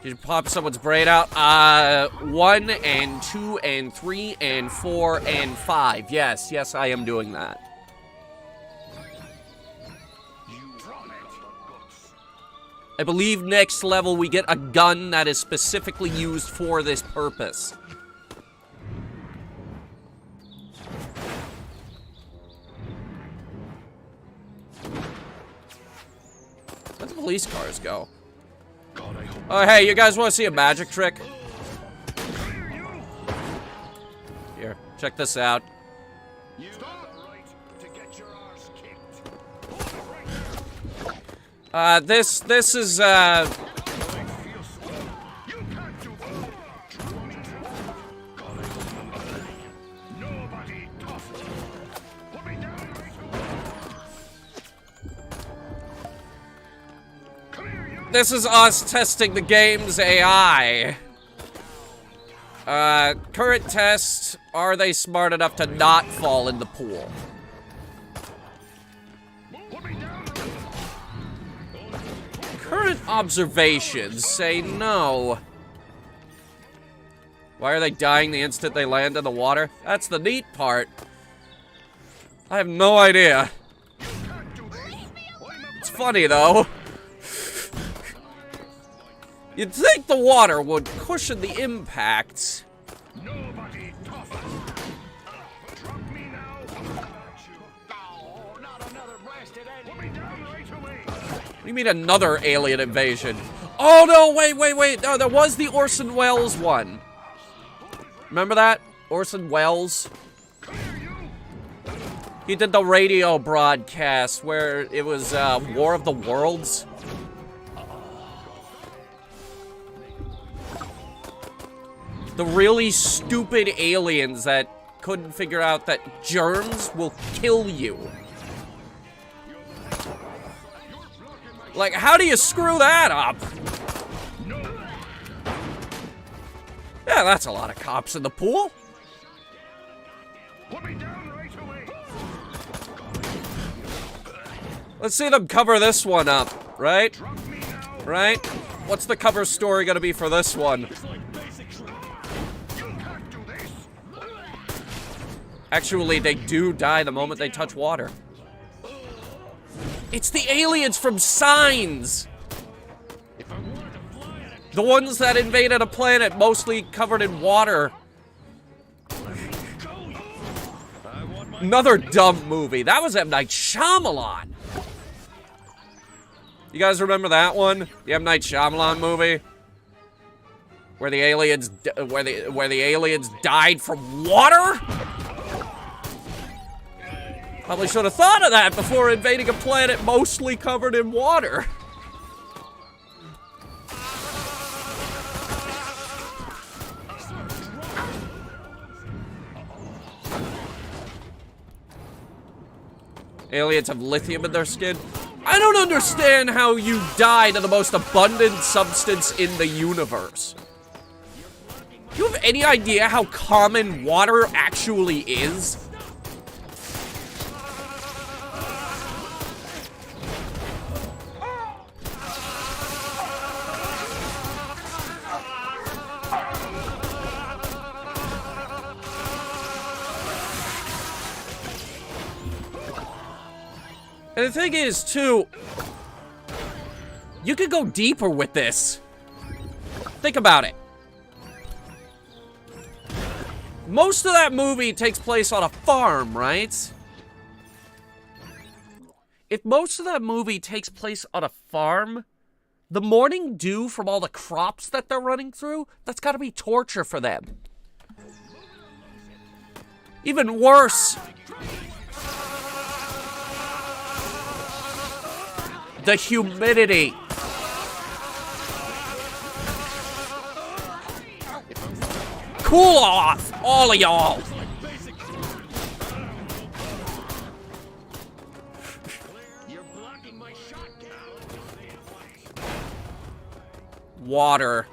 Did you pop someone's brain out? 1 and 2 and 3 and 4 and 5. Yes, yes, I am doing that. I believe next level we get a gun that is specifically used for this purpose. Where'd the police cars go? Oh, hey, you guys want to see a magic trick? Here, check this out. This is, This is us testing the game's AI. Current test, are they smart enough to not fall in the pool? Current observations say no. Why are they dying the instant they land in the water? That's the neat part. I have no idea. It's funny, though. You'd think the water would cushion the impact. What do you mean another alien invasion? Oh no, wait. No, there was the Orson Welles one. Remember that? Orson Welles? He did the radio broadcast where it was War of the Worlds. The really stupid aliens that couldn't figure out that germs will kill you. Like, how do you screw that up? Yeah, that's a lot of cops in the pool. Let's see them cover this one up, right? Right? What's the cover story gonna be for this one? Actually, they do die the moment they touch water. It's the aliens from Signs! The ones that invaded a planet mostly covered in water. Another dumb movie. That was M. Night Shyamalan. You guys remember that one? The M. Night Shyamalan movie? Where the aliens where the aliens died from water? Probably should have thought of that before invading a planet mostly covered in water. Aliens have lithium in their skin. I don't understand how you die to the most abundant substance in the universe. Do you have any idea how common water actually is? And the thing is, too, you could go deeper with this. Think about it. Most of that movie takes place on a farm, right? If most of that movie takes place on a farm, the morning dew from all the crops that they're running through, that's gotta be torture for them. Even worse, the humidity. Cool off, all of y'all. Water.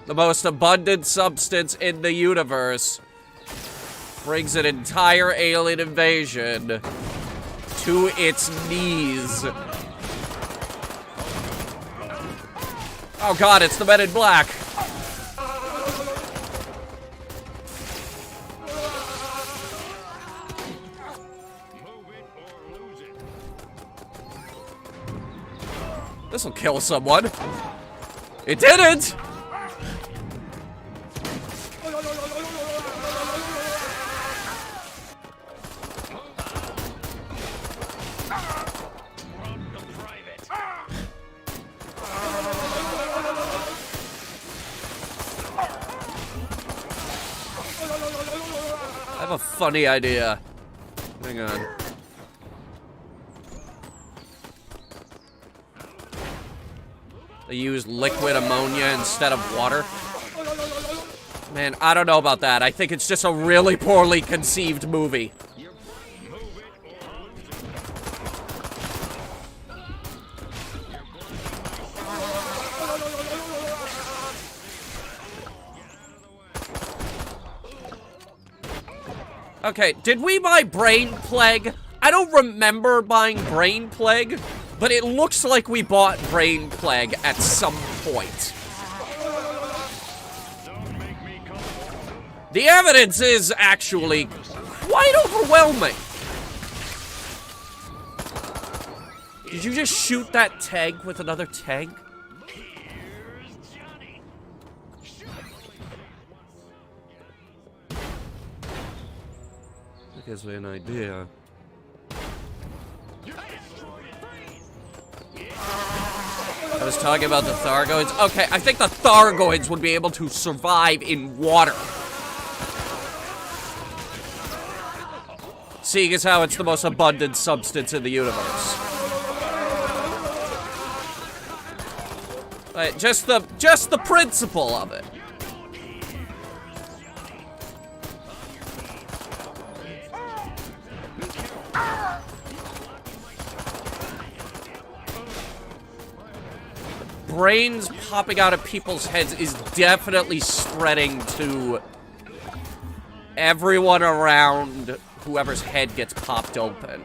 The most abundant substance in the universe brings an entire alien invasion to its knees. Oh god, it's the Men in Black. This'll kill someone. It didn't! I have a funny idea. Hang on. They use liquid ammonia instead of water. Man, I don't know about that. I think it's just a really poorly conceived movie. Okay, did we buy Brain Plague? I don't remember buying Brain Plague, but it looks like we bought Brain Plague at some point. The evidence is actually quite overwhelming. Did you just shoot that tank with another tank? That gives me an idea. I was talking about the Thargoids. Okay, I think the Thargoids would be able to survive in water. Seeing as how it's the most abundant substance in the universe. Like, just the principle of it. Brains popping out of people's heads is definitely spreading to everyone around whoever's head gets popped open.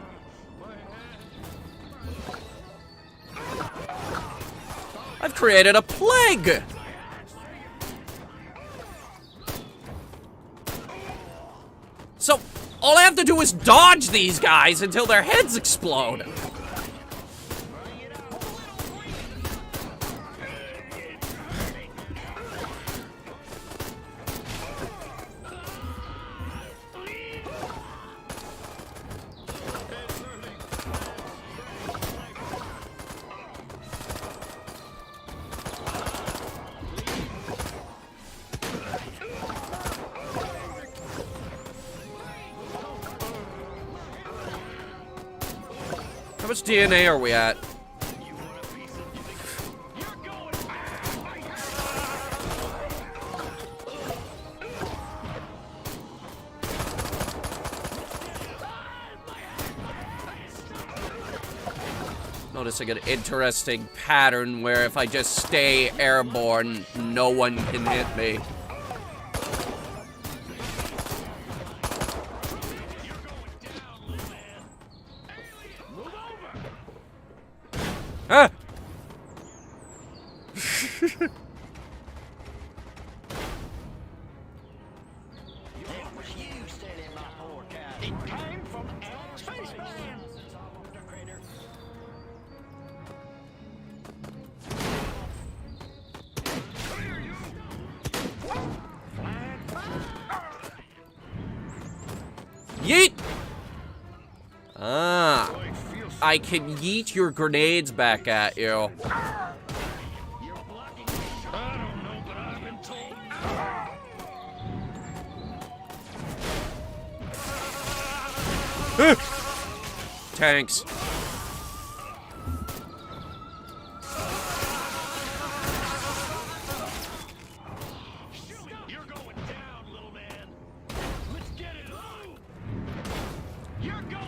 I've created a plague! So, all I have to do is dodge these guys until their heads explode. How much DNA are we at? Noticing an interesting pattern where if I just stay airborne, no one can hit me. Ah! Yeet! Ah. I can yeet your grenades back at you. Tanks.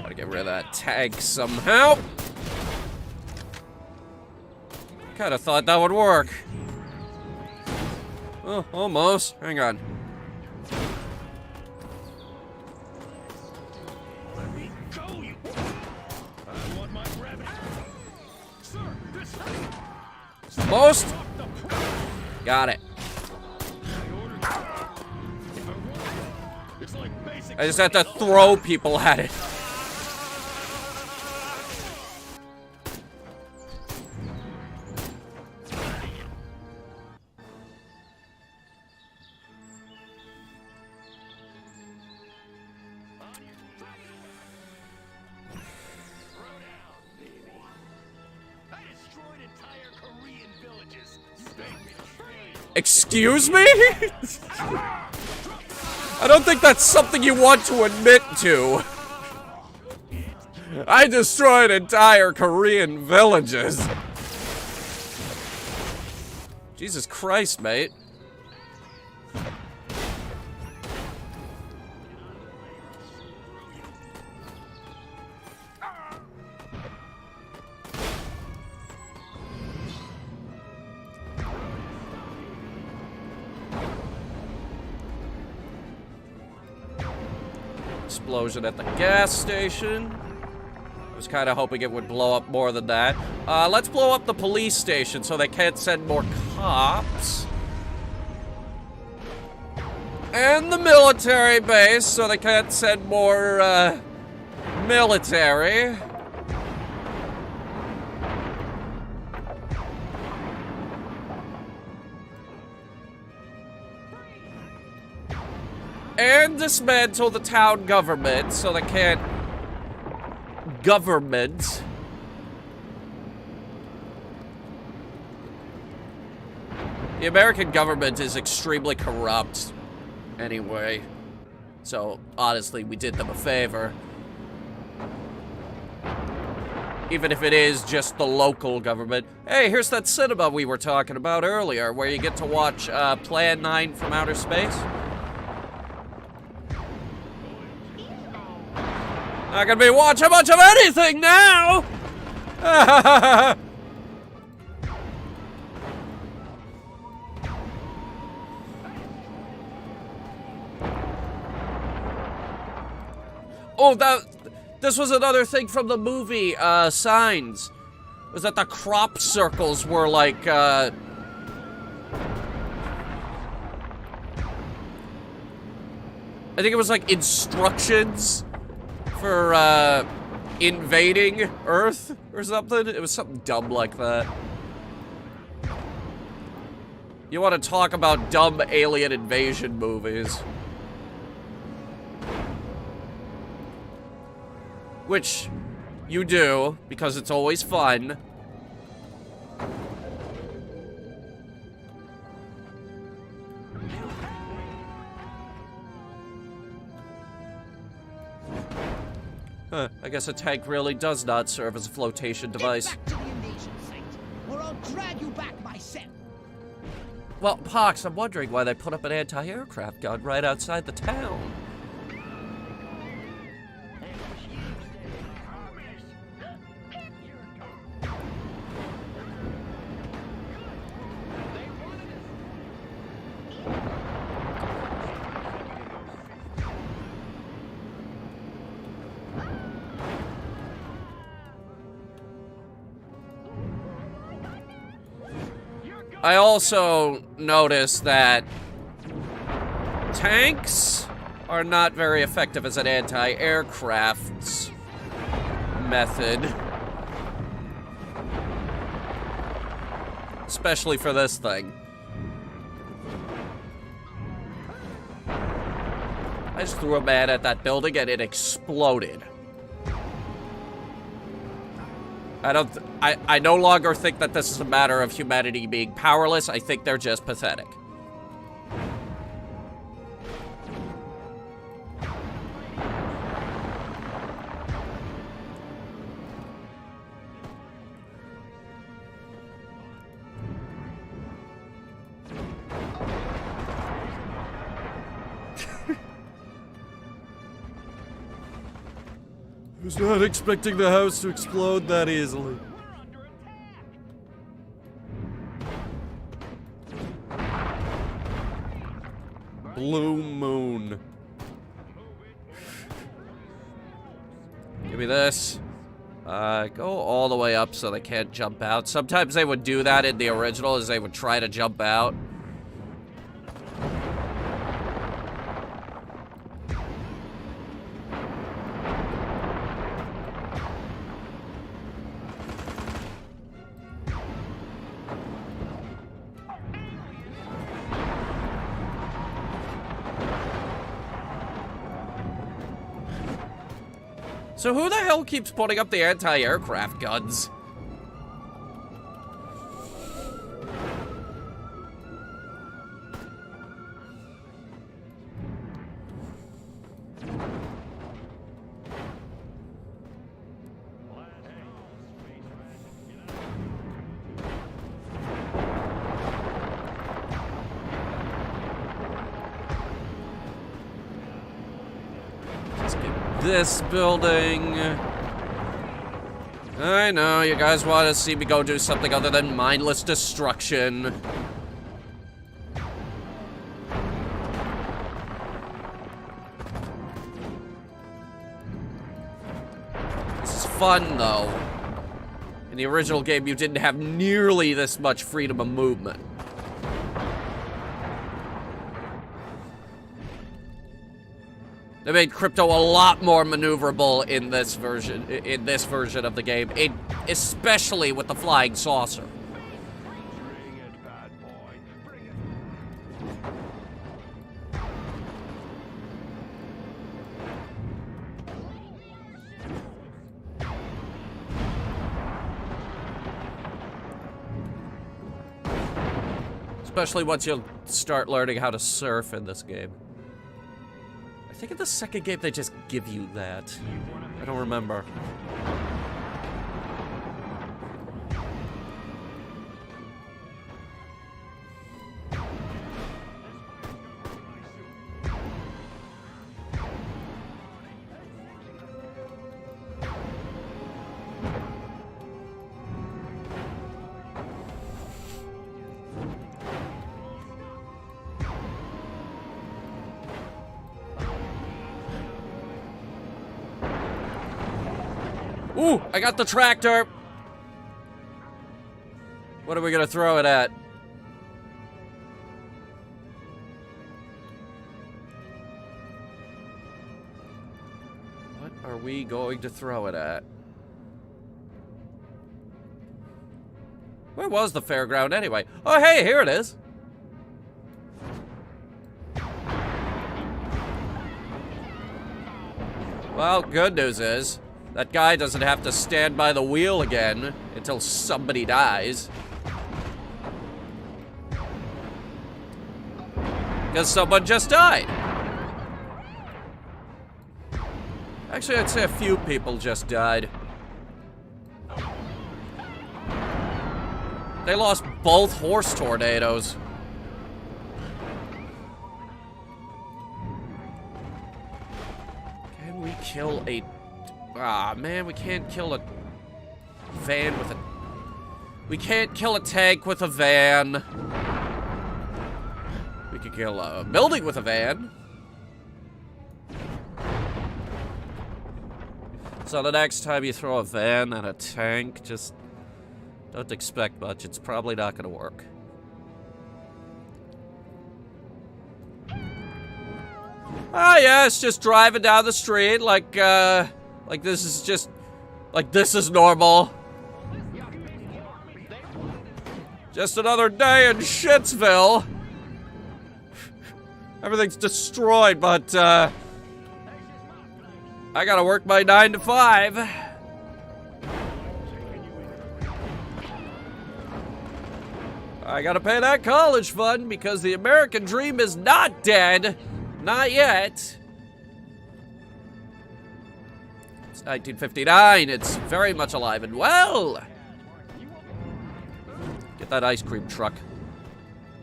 Gotta get rid of that tank somehow. Kinda thought that would work. Oh, almost. Hang on. Most. Got it. I just have to throw people at it. Excuse me? I don't think that's something you want to admit to. I destroyed entire Korean villages. Jesus Christ, mate. Explosion at the gas station. I was kind of hoping it would blow up more than that. Let's blow up the police station so they can't send more cops. And the military base so they can't send more, military. And dismantle the town government so they can't government. The American government is extremely corrupt anyway. So honestly, we did them a favor. Even if it is just the local government. Hey, here's that cinema we were talking about earlier where you get to watch Plan 9 from outer space. Not gonna be watching much of anything now! Oh, this was another thing from the movie, Signs. Was that the crop circles were like, I think it was like instructions for, invading Earth or something. It was something dumb like that. You want to talk about dumb alien invasion movies. Which you do, because it's always fun. Huh, I guess a tank really does not serve as a flotation device. Get back to the invasion site, or I'll drag you back myself. Well, Pox, I'm wondering why they put up an anti-aircraft gun right outside the town. I also noticed that tanks are not very effective as an anti-aircraft method. Especially for this thing. I just threw a man at that building and it exploded. I no longer think that this is a matter of humanity being powerless. I think they're just pathetic. I was not expecting the house to explode that easily. Blue moon. Give me this. Go all the way up so they can't jump out. Sometimes they would do that in the original, as they would try to jump out. So who the hell keeps putting up the anti-aircraft guns? This building. I know, you guys want to see me go do something other than mindless destruction. This is fun, though. In the original game, you didn't have nearly this much freedom of movement. They made crypto a lot more maneuverable in this version of the game, especially with the flying saucer. Bring it, bad boy. Bring it. Especially once you start learning how to surf in this game. I think in the second game they just give you that. I don't remember. Ooh, I got the tractor. What are we gonna throw it at? What are we going to throw it at? Where was the fairground anyway? Oh, hey, here it is. Well, good news is, that guy doesn't have to stand by the wheel again until somebody dies. Because someone just died. Actually, I'd say a few people just died. They lost both horse tornadoes. Can we kill a... Ah, man, we can't kill a van with a... We can't kill a tank with a van. We could kill a building with a van. So the next time you throw a van at a tank, just don't expect much. It's probably not gonna work. Ah, yeah, it's just driving down the street like this is just, like this is normal. Just another day in Shitsville. Everything's destroyed, but, I gotta work my 9 to 5. I gotta pay that college fund because the American dream is not dead. Not yet. It's 1959. It's very much alive and well. Get that ice cream truck.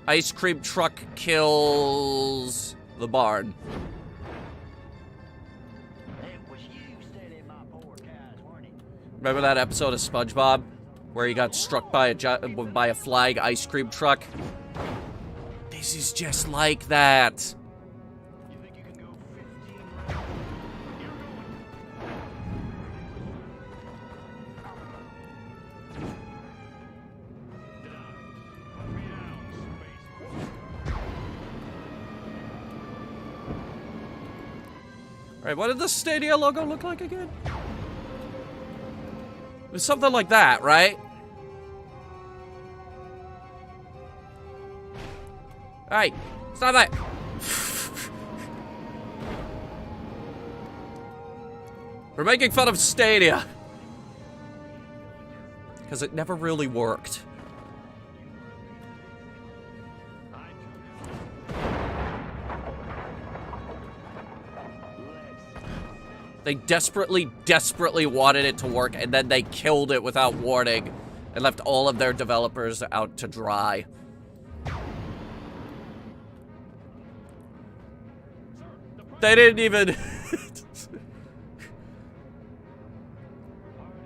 Ice cream truck kills the barn. Remember that episode of SpongeBob where he got struck by a flying ice cream truck? This is just like that. Alright, what did the Stadia logo look like again? It was something like that, right? Alright, stop that! We're making fun of Stadia. Because it never really worked. They desperately, desperately wanted it to work, and then they killed it without warning and left all of their developers out to dry. They didn't even...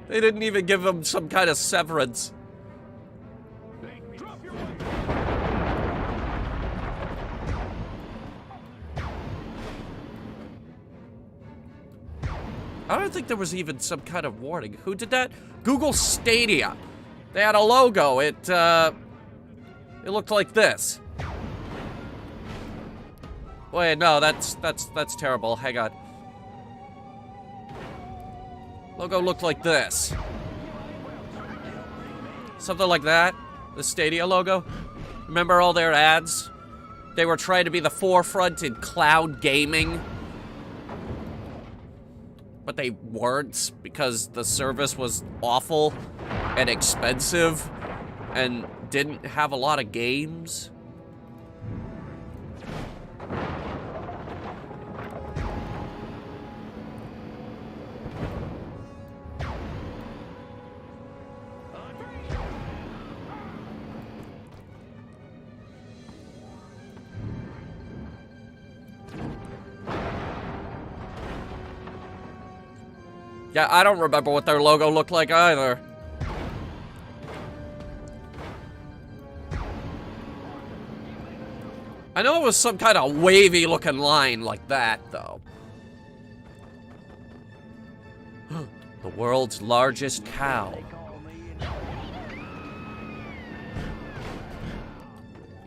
They didn't even give them some kind of severance. I don't think there was even some kind of warning. Who did that? Google Stadia. They had a logo. It looked like this. Wait, no, that's terrible. Hang on. Logo looked like this. Something like that. The Stadia logo. Remember all their ads? They were trying to be the forefront in cloud gaming. But they weren't because the service was awful and expensive and didn't have a lot of games. Yeah, I don't remember what their logo looked like either. I know it was some kind of wavy looking line like that, though. The world's largest cow.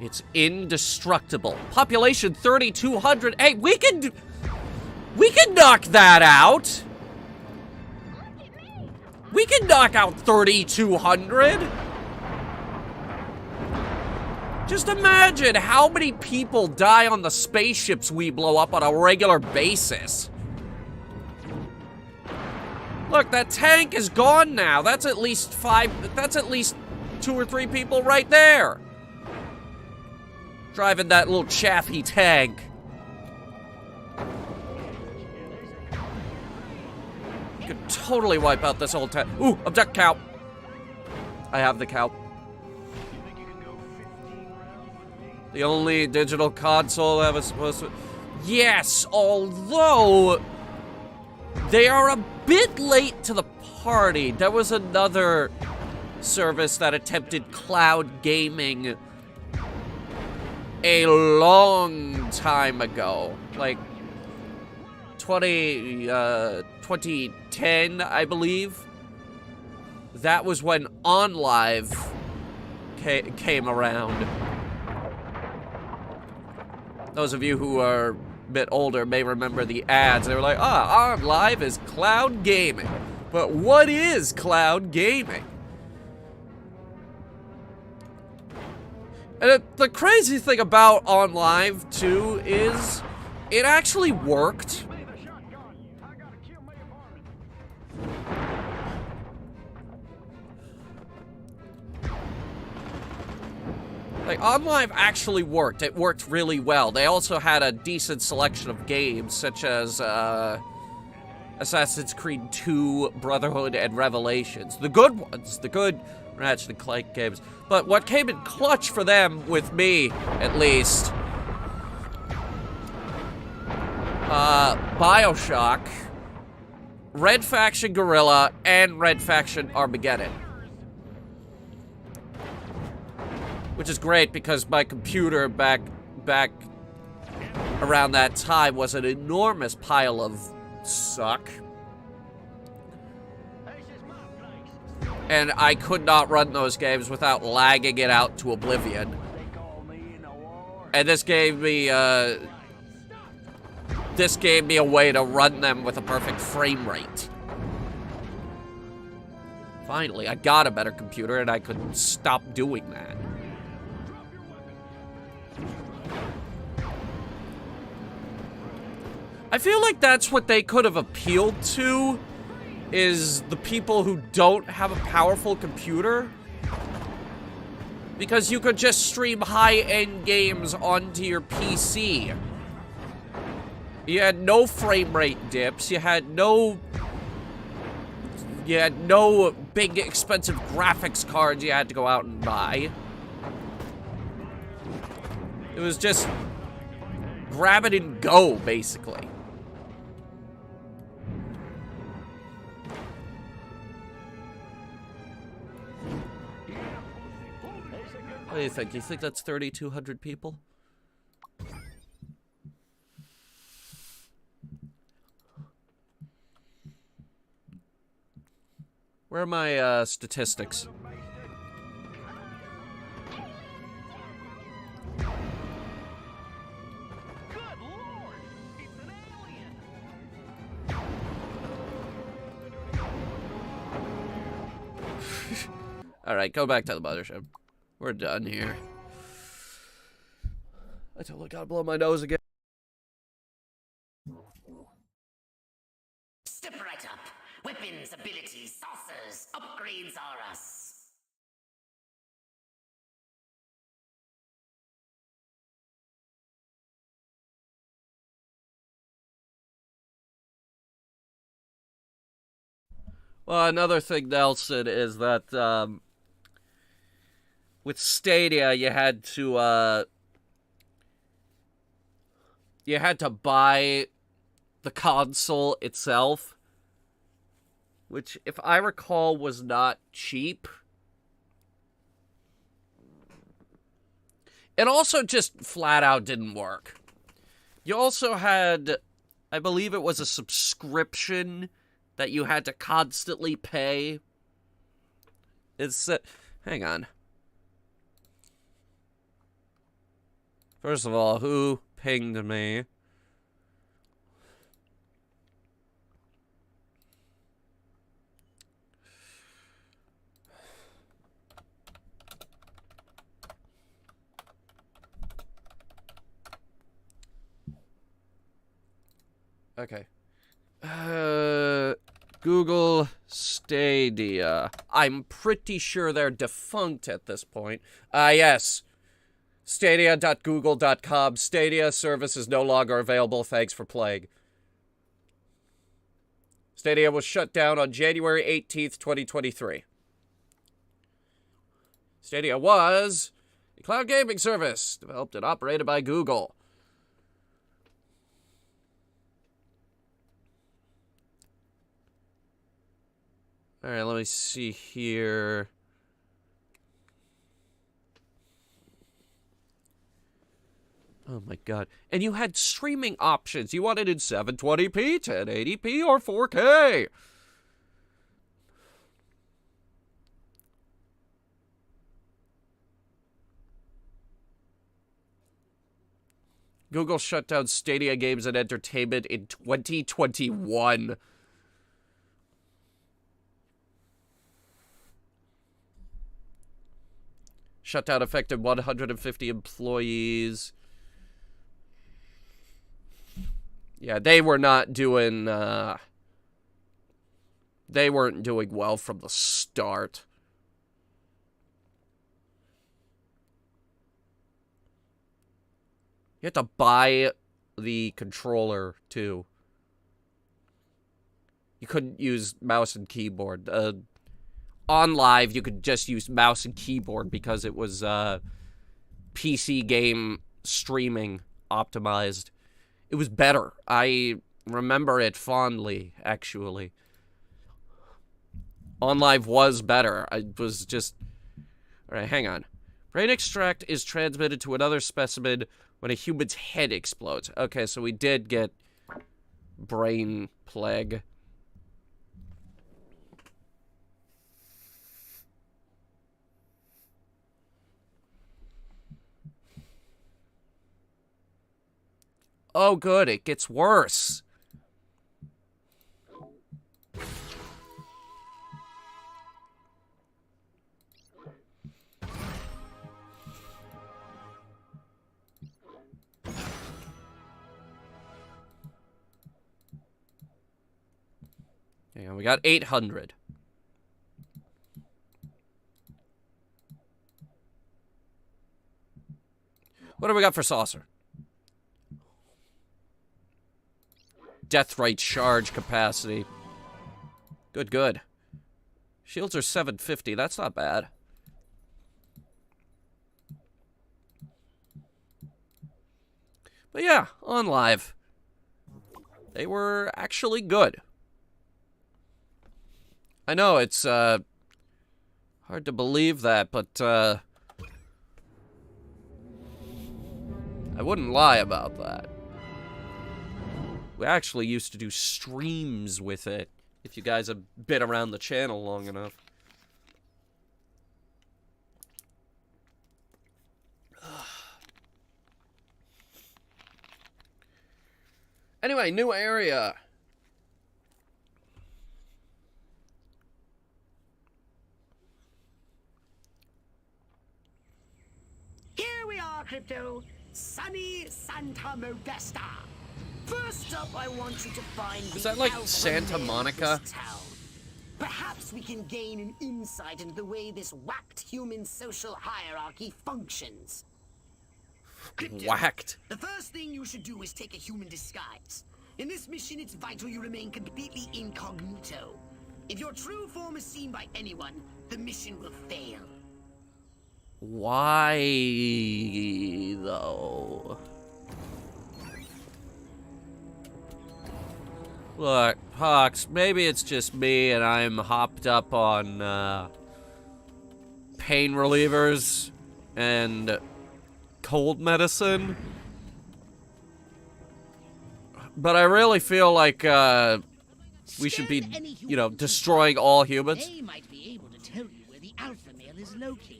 It's indestructible. Population 3,200. Hey, we can knock that out. We can knock out 3,200. Just imagine how many people die on the spaceships we blow up on a regular basis. Look, that tank is gone now. That's at least 2 or 3 people right there. Driving that little chaffy tank. You could totally wipe out this whole tank. Ooh, abduct cow. I have the cow. The only digital console that was supposed to... Yes, although... they are a bit late to the party. There was another service that attempted cloud gaming a long time ago. Like 2010, I believe. That was when OnLive came around. Those of you who are a bit older may remember the ads. They were like, OnLive is cloud gaming. But what is cloud gaming? And the crazy thing about OnLive, too, is it actually worked. Like, OnLive actually worked. It worked really well. They also had a decent selection of games, such as Assassin's Creed 2, Brotherhood, and Revelations. The good ones. The good Ratchet & Clank games. But what came in clutch for them, with me, at least, BioShock, Red Faction Guerrilla, and Red Faction Armageddon. Which is great because my computer back around that time was an enormous pile of suck. And I could not run those games without lagging it out to oblivion. And this gave me a way to run them with a perfect frame rate. Finally, I got a better computer and I could stop doing that. I feel like that's what they could have appealed to is the people who don't have a powerful computer. Because you could just stream high-end games onto your PC. You had no frame rate dips. You had no big expensive graphics cards you had to go out and buy. It was just grab it and go, basically. What do you think? Do you think that's 3,200 people? Where are my statistics? Alright, go back to the mothership. We're done here. I totally gotta blow my nose again. Step right up. Weapons, abilities, saucers, upgrades are us. Well, another thing, Nelson, is that, with Stadia, you had to buy the console itself, which, if I recall, was not cheap. It also just flat out didn't work. You also had, I believe it was a subscription that you had to constantly pay. It's, hang on. First of all, who pinged me? Okay. Google Stadia. I'm pretty sure they're defunct at this point. Yes. Stadia.google.com. Stadia service is no longer available. Thanks for playing. Stadia was shut down on January 18th, 2023. Stadia was a cloud gaming service developed and operated by Google. Alright, let me see here. Oh my god. And you had streaming options. You wanted in 720p, 1080p, or 4K. Google shut down Stadia Games and Entertainment in 2021. Shutdown affected 150 employees. Yeah, they were not doing, they weren't doing well from the start. You had to buy the controller, too. You couldn't use mouse and keyboard. On live, you could just use mouse and keyboard because it was PC game streaming optimized. It was better. I remember it fondly, actually. On live was better. I was just... Alright, hang on. Brain extract is transmitted to another specimen when a human's head explodes. Okay, so we did get brain plague. Oh, good. It gets worse. Hang on, we got 800. What do we got for saucer? Death rate charge capacity. Good, good. Shields are 750. That's not bad. But yeah, on live. They were actually good. I know it's hard to believe that, but I wouldn't lie about that. We actually used to do streams with it, if you guys have been around the channel long enough. Anyway, new area. Here we are, Crypto. Sunny Santa Modesta. First up, I want you to find Is that like Santa Monica? Perhaps we can gain an insight into the way this whacked human social hierarchy functions. Crypto, Whacked. the first thing you should do is take a human disguise. In this mission, it's vital you remain completely incognito. If your true form is seen by anyone, the mission will fail. Why, though? Look, Hawks, maybe it's just me and I'm hopped up on pain relievers and cold medicine. But I really feel like we should be, you know, destroying all humans. They might be able to tell you where the alpha male is located.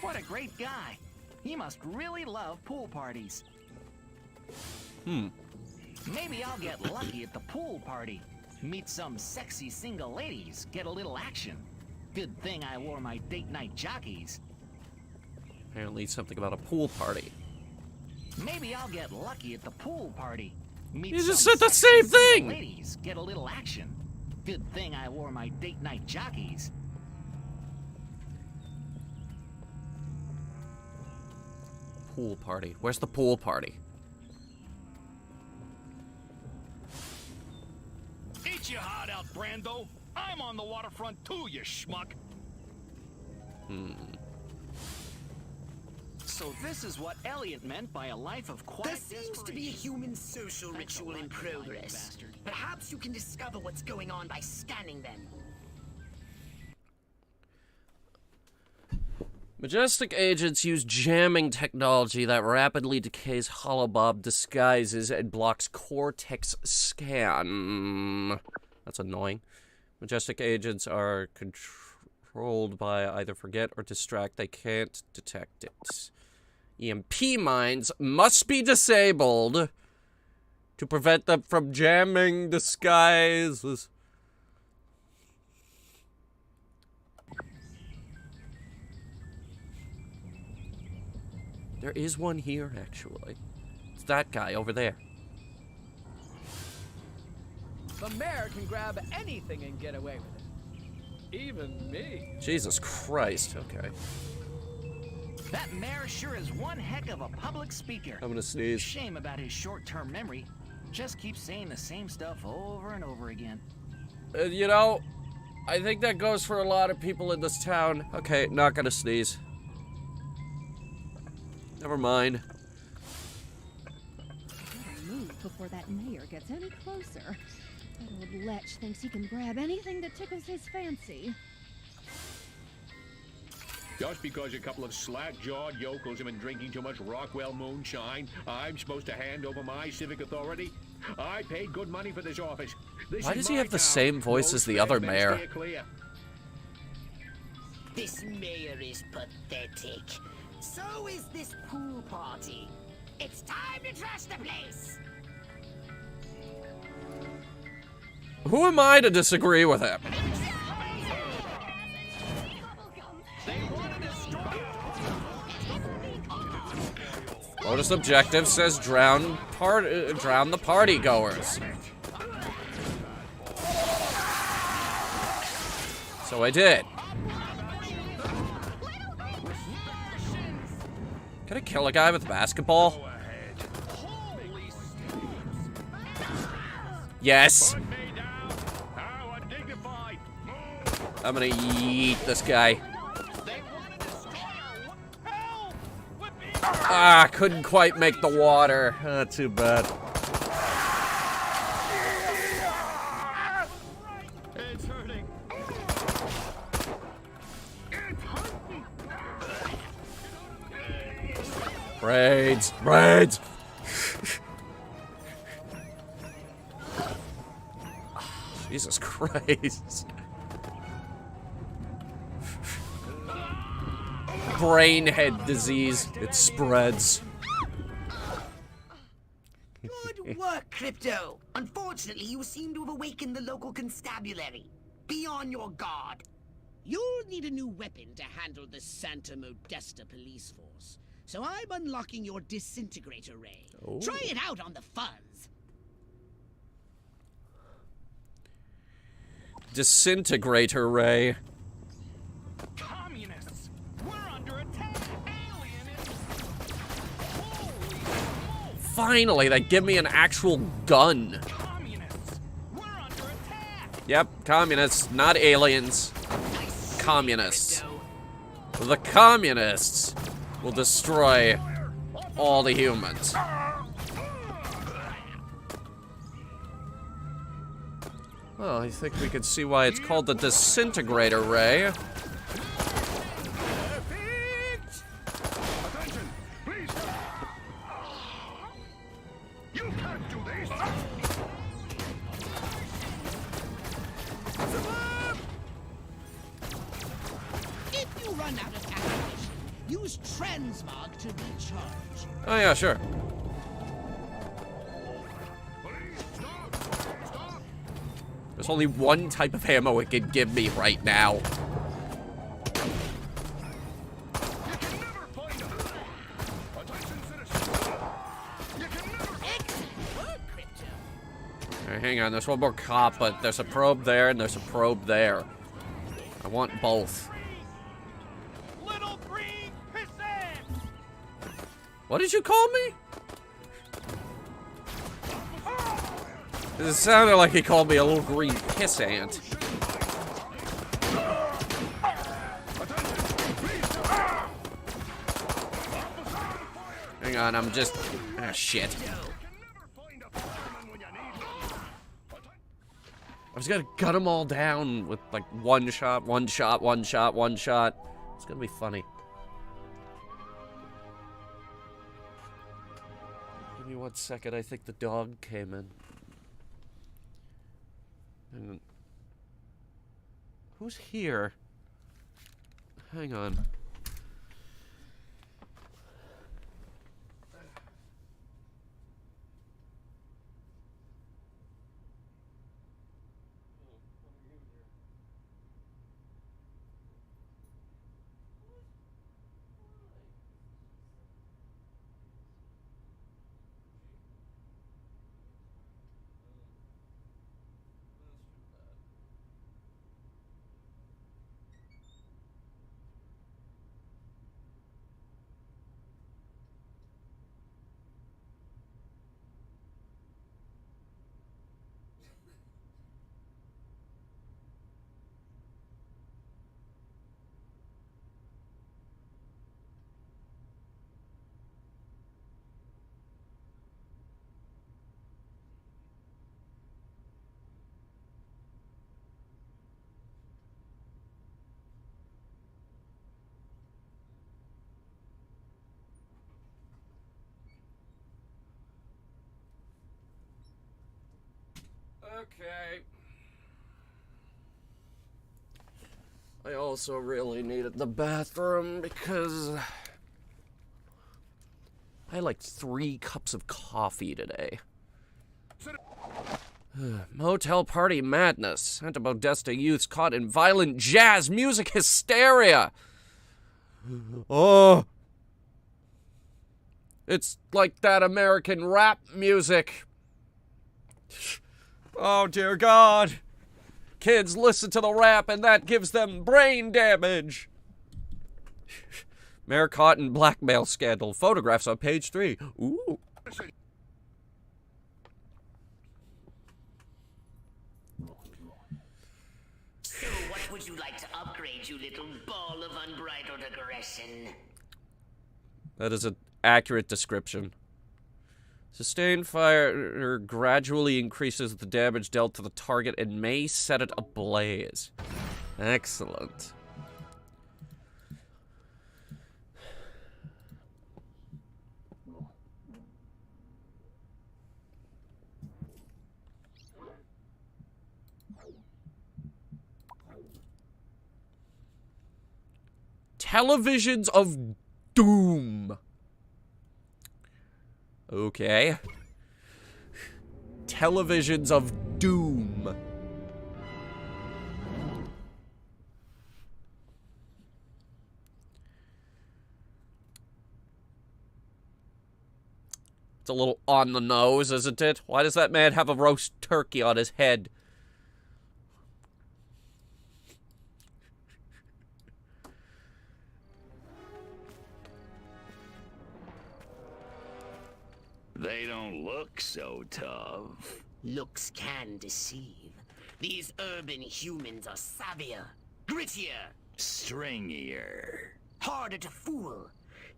What a great guy. He must really love pool parties. Maybe I'll get lucky at the pool party. Meet some sexy single ladies, get a little action. Good thing I wore my date night jockeys. Apparently something about a pool party. Maybe I'll get lucky at the pool party. Meet You just some said the sexy same single thing! Ladies, get a little action. Good thing I wore my date night jockeys. Pool party. Where's the pool party? Eat your heart out, Brando. I'm on the waterfront too, you schmuck. So this is what Elliot meant by a life of quiet There seems to be a human social ritual in progress. Perhaps you can discover what's going on by scanning them. Majestic agents use jamming technology that rapidly decays holobob disguises and blocks cortex scan. That's annoying. Majestic agents are controlled by either forget or distract. They can't detect it. EMP mines must be disabled to prevent them from jamming disguises. There is one here, actually. It's that guy over there. The mayor can grab anything and get away with it. Even me. Jesus Christ, okay. That mayor sure is one heck of a public speaker. I'm gonna sneeze. Shame about his short-term memory. Just keeps saying the same stuff over and over again. You know, I think that goes for a lot of people in this town. Okay, not gonna sneeze. Never mind. Move before that mayor gets any closer. That old lech thinks he can grab anything that tickles his fancy. Just because a couple of slack-jawed yokels have been drinking too much Rockwell moonshine, I'm supposed to hand over my civic authority? I paid good money for this office. This Why is does he my have the town. same voice No as the other spares, mayor? stay clear. This mayor is pathetic. So is this pool party. It's time to trash the place. Who am I to disagree with him? Lotus objective says drown the party goers. So I did. Can I kill a guy with a basketball? Yes. I'm gonna eat this guy. Ah, couldn't quite make the water. Ah, too bad. It's hurting. Braids, braids. Jesus Christ. Brain head disease. It spreads. Good work, Crypto. Unfortunately, you seem to have awakened the local constabulary. Be on your guard. You'll need a new weapon to handle the Santa Modesta police force. So I'm unlocking your disintegrator ray. Oh. Try it out on the fuzz. Disintegrator ray. Communists! We're under attack! Finally, they give me an actual gun. Communists! We're under attack! Yep, communists, not aliens. Communists. The communists will destroy all the humans. Well, I think we can see why it's called the disintegrator ray. Attention! Please! You can't do this! If you run out of ammunition, use transmog to recharge. Oh yeah, sure. There's only one type of ammo it can give me right now. Alright, hang on, there's one more cop, but there's a probe there and there's a probe there. I want both. Little green pissant! What did you call me? It sounded like he called me a little green pissant. Hang on, I'm just... Ah, shit. I was gonna gun them all down with, like, one shot, one shot, one shot, one shot. It's gonna be funny. Give me 1 second, I think the dog came in. And who's here? Hang on. Okay. I also really needed the bathroom because I had like 3 cups of coffee today. Motel party madness. Santa Modesta youths caught in violent jazz music hysteria. Oh. It's like that American rap music. Oh, dear God. Kids listen to the rap and that gives them brain damage. Mayor caught in blackmail scandal. Photographs on page 3. Ooh. So what would you like to upgrade, you little ball of unbridled aggression? That is an accurate description. Sustained fire gradually increases the damage dealt to the target and may set it ablaze. Excellent. Televisions of Doom. Okay. Televisions of Doom. It's a little on the nose, isn't it? Why does that man have a roast turkey on his head? They don't look so tough. Looks can deceive. These urban humans are savvier, grittier, Stringier. harder to fool.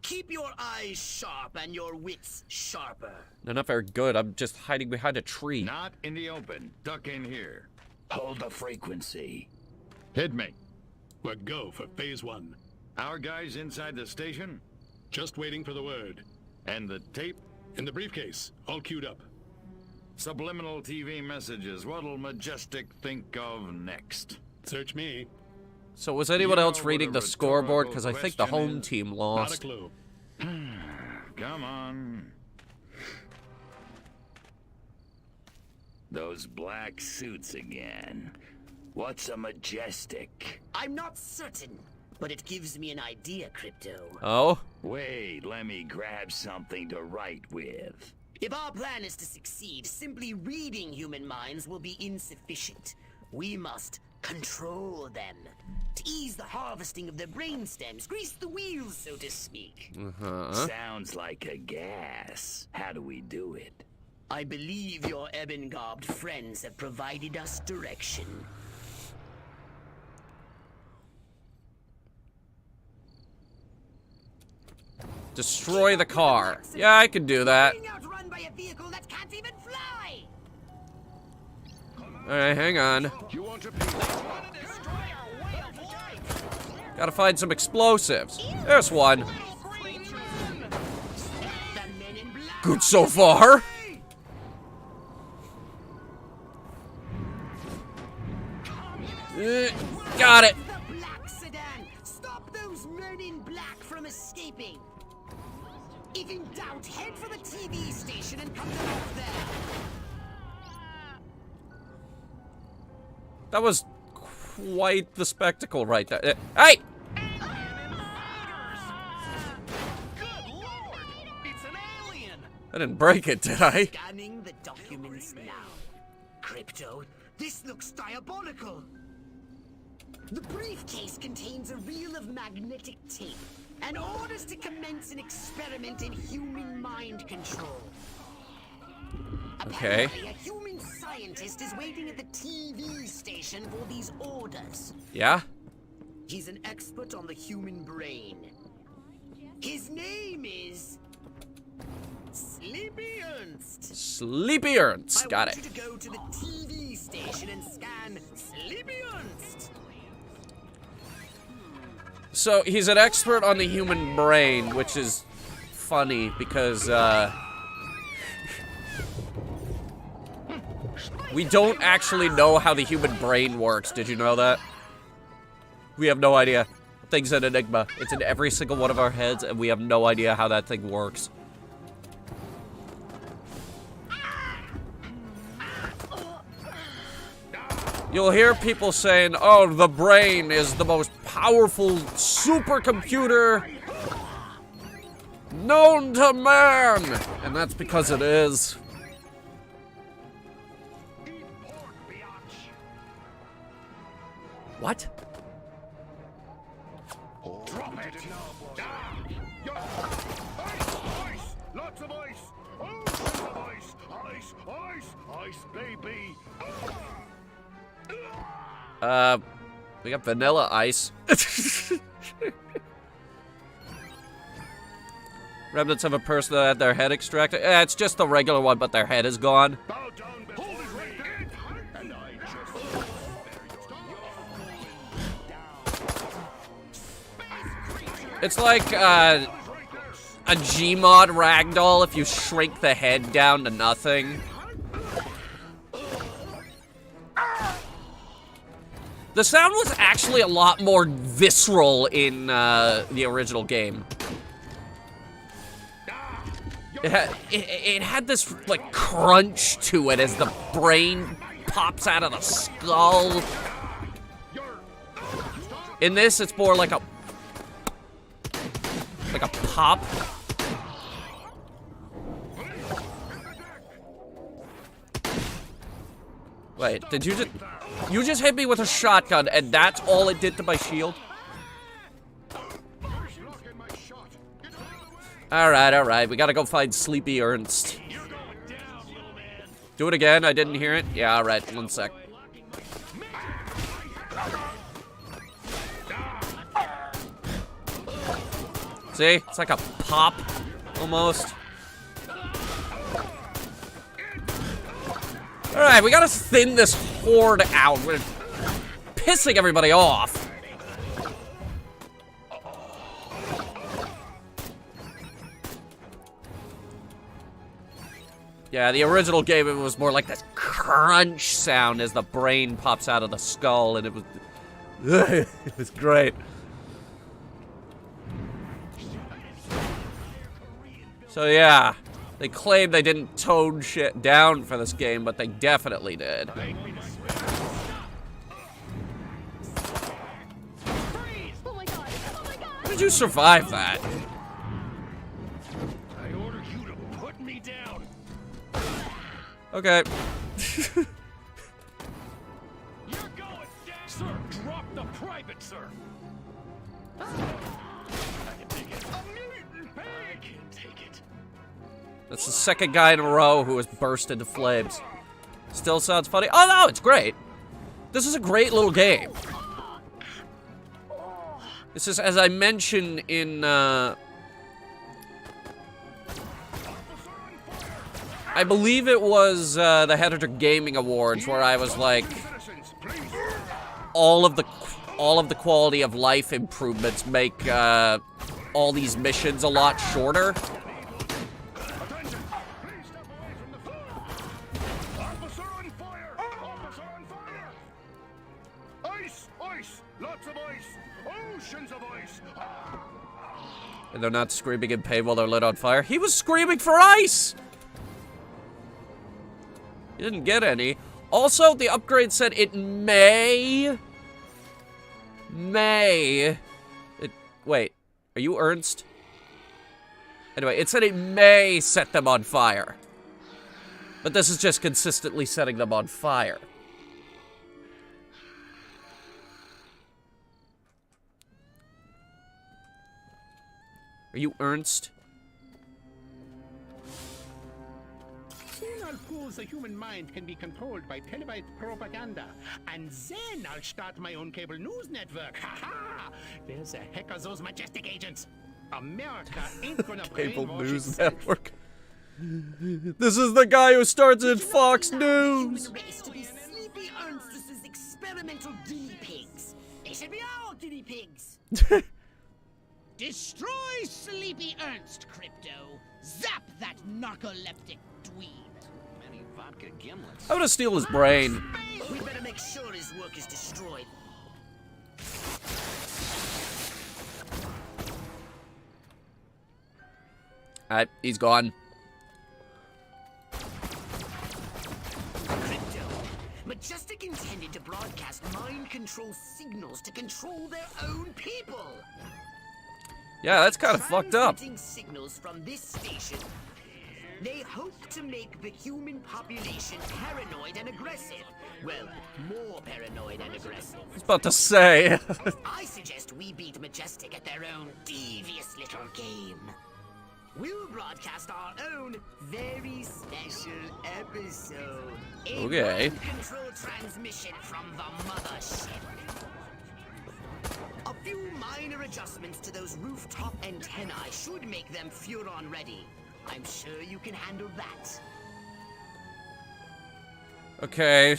Keep your eyes sharp and your wits sharper. They're not very good. I'm just hiding behind a tree. Not in the open. Duck in here. Hold the frequency. Hit me. We're go for phase 1. Our guys inside the station? Just waiting for the word. And the tape? In the briefcase, all queued up. Subliminal TV messages. What'll Majestic think of next? Search me. So was anyone else reading the scoreboard? Because I think the home team Not a lost. clue. Come on. Those black suits again. What's a Majestic? I'm not certain, but it gives me an idea, Crypto. Oh? Wait, let me grab something to write with. If our plan is to succeed, simply reading human minds will be insufficient. We must control them. To ease the harvesting of their brain stems, grease the wheels, so to speak. Sounds like a gas. How do we do it? I believe your ebon-garbed friends have provided us direction. Destroy the car. Yeah, I can do that. Being outrun by a vehicle that can't even fly. Alright, hang on. Gotta find some explosives. There's one. Good so far. Got it. The black sedan. Stop those men in black from escaping. If in doubt, head for the TV station and come off there. That was quite the spectacle right there. Hey! I didn't break it, did I? Scanning the documents now. Crypto, this looks diabolical. The briefcase contains a reel of magnetic tape and orders to commence an experiment in human mind control. Okay. Apparently, a human scientist is waiting at the TV station for these orders. Yeah? He's an expert on the human brain. His name is Sleepy Ernst. Sleepy Ernst. Got it. I want you to go to the TV station and scan Sleepy Ernst. So, he's an expert on the human brain, which is funny because, we don't actually know how the human brain works. Did you know that? We have no idea. The thing's an enigma. It's in every single one of our heads, and we have no idea how that thing works. You'll hear people saying, oh, the brain is the most powerful supercomputer known to man! And that's because it is. What? Drop it! Ice! Lots of ice! Oceans of ice! Ice! Ice! Ice, baby! We got vanilla ice. Remnants of a person that had their head extracted. It's just the regular one, but their head is gone. It's like a Gmod ragdoll if you shrink the head down to nothing. The sound was actually a lot more visceral in the original game. It had this, like, crunch to it as the brain pops out of the skull. In this, it's more like a pop. Wait, did you just... You just hit me with a shotgun, and that's all it did to my shield? Alright, we gotta go find Sleepy Ernst. Do it again, I didn't hear it. Yeah, alright, 1 sec. See? It's like a pop, almost. Alright, we gotta thin this horde out. We're pissing everybody off. Yeah, the original game, it was more like this crunch sound as the brain pops out of the skull, and it was... it was great. So yeah, they claim they didn't tone shit down for this game, but they definitely did. How did you survive that? I order you to put me down. Okay. You're going down. Sir, drop the private, sir. I can take it. I can take it. That's the second guy in a row who has burst into flames. Still sounds funny. Oh no, it's great. This is a great little game. This is, as I mentioned in, I believe it was the Headhunter Gaming Awards, where I was like, all of the quality of life improvements make all these missions a lot shorter. Officer on fire! Officer on fire! Ice! Ice! Lots of ice! Oceans of ice! And they're not screaming in pain while they're lit on fire. He was screaming for ice! He didn't get any. Also, the upgrade said it may... Wait, are you Ernst? Anyway, it said it may set them on fire. But this is just consistently setting them on fire. Are you Ernst? Soon I'll prove the human mind can be controlled by televised propaganda. And then I'll start my own cable news network. Ha ha! Where the heck are those majestic agents? America ain't gonna Cable brainwash News itself. Network. This is the guy who starts at Fox News. Race to be Sleepy Ernst's experimental guinea pigs. They should be our guinea pigs. Destroy Sleepy Ernst, Crypto. Zap that narcoleptic dweeb. Many vodka gimlets. I'm gonna steal his brain. We better make sure his work is destroyed. Alright, he's gone. Crypto. Majestic intended to broadcast mind control signals to control their own people. Yeah, that's kind of fucked up. Transmitting signals from this station. They hope to make the human population paranoid and aggressive, Well, more paranoid and aggressive. I was about to say. I suggest we beat Majestic at their own devious little game. We'll broadcast our own very special episode. Okay. Control transmission from the mothership. A few minor adjustments to those rooftop antennae should make them Furon ready. I'm sure you can handle that. Okay.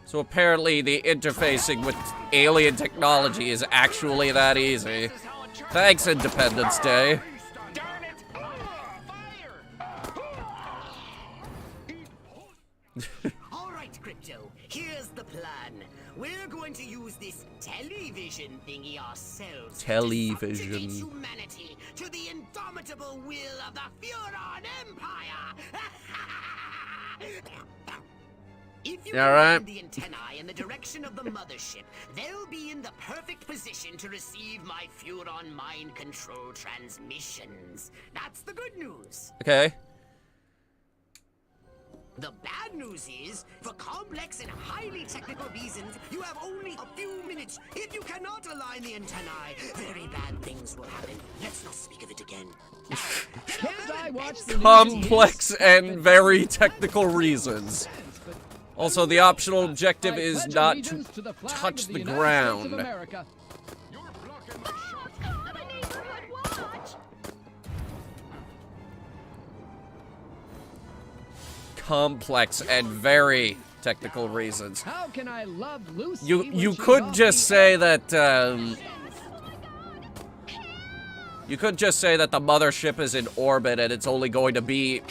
So apparently the interfacing with alien technology is actually that easy. Thanks, Independence Day. All right, Crypto, here's the plan. We're going to use this television thingy ourselves Television. to subjugate humanity to the indomitable will of the Furon Empire. If you All right. move the antennae in the direction of the mothership, they'll be in the perfect position to receive my Furon mind control transmissions. That's the good news. Okay. The bad news is, for complex and highly technical reasons, you have only a few minutes. If you cannot align the antennae, very bad things will happen. Let's not speak of it again. Can't I watch the Complex and very technical reasons. Also, the optional objective is not to touch the ground. Complex and very technical reasons. How can I love Lucy? You could just say that you could just say that the mothership is in orbit and it's only going to be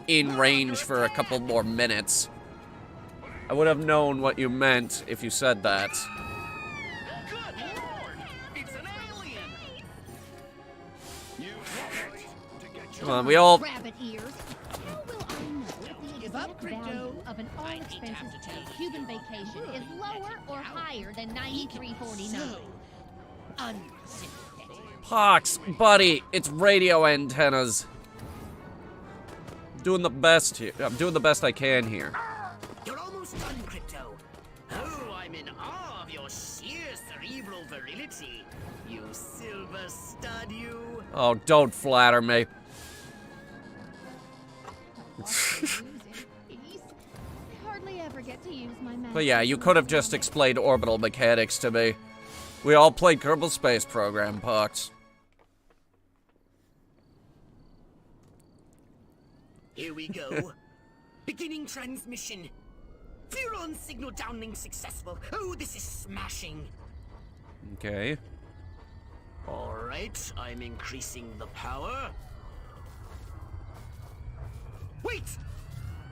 in range for a couple more minutes. I would have known what you meant if you said that. Come on, we all... Rabbit ears. How will I know if the exact value of an all-expenses-paid Cuban vacation is lower or higher than $93.49? Pox, buddy, it's radio antennas. Doing the best here. I'm doing the best I can here. You're almost done, Crypto. Oh, I'm in awe of your sheer cerebral virility. You silver stud, you. Oh, don't flatter me. Hardly ever get to use my magic. But yeah, you could have just explained orbital mechanics to me. We all played Kerbal Space Program, Pox. Here we go. Beginning transmission. Furon signal downlink successful. Oh, this is smashing. Okay. All right, I'm increasing the power. Wait!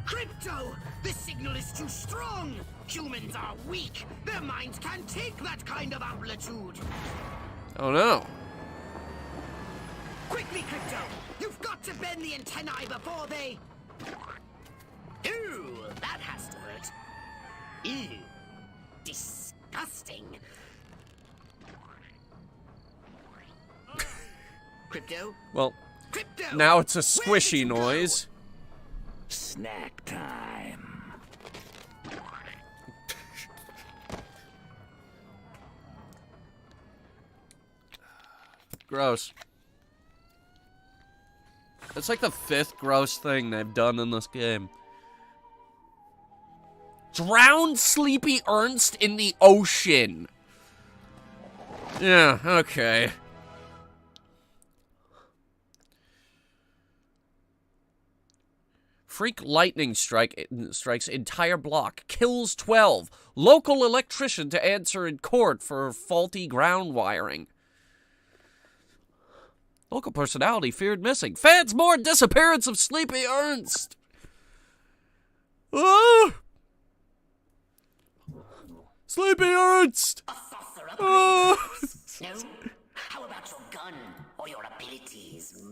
Crypto! This signal is too strong! Humans are weak! Their minds can't take that kind of amplitude! Oh no. Quickly, Crypto! You've got to bend the antennae before they... Ooh, that has to hurt. Ew. Disgusting. Crypto? Well, Crypto! now it's a squishy noise. Snack time. Gross. It's like the 5th gross thing they've done in this game. Drown Sleepy Ernst in the ocean. Yeah, okay. Freak lightning strikes entire block. Kills 12. Local electrician to answer in court for faulty ground wiring. Local personality feared missing. Fans mourn disappearance of Sleepy Ernst. Ah! Sleepy Ernst! Ah! No? How about your gun or your abilities?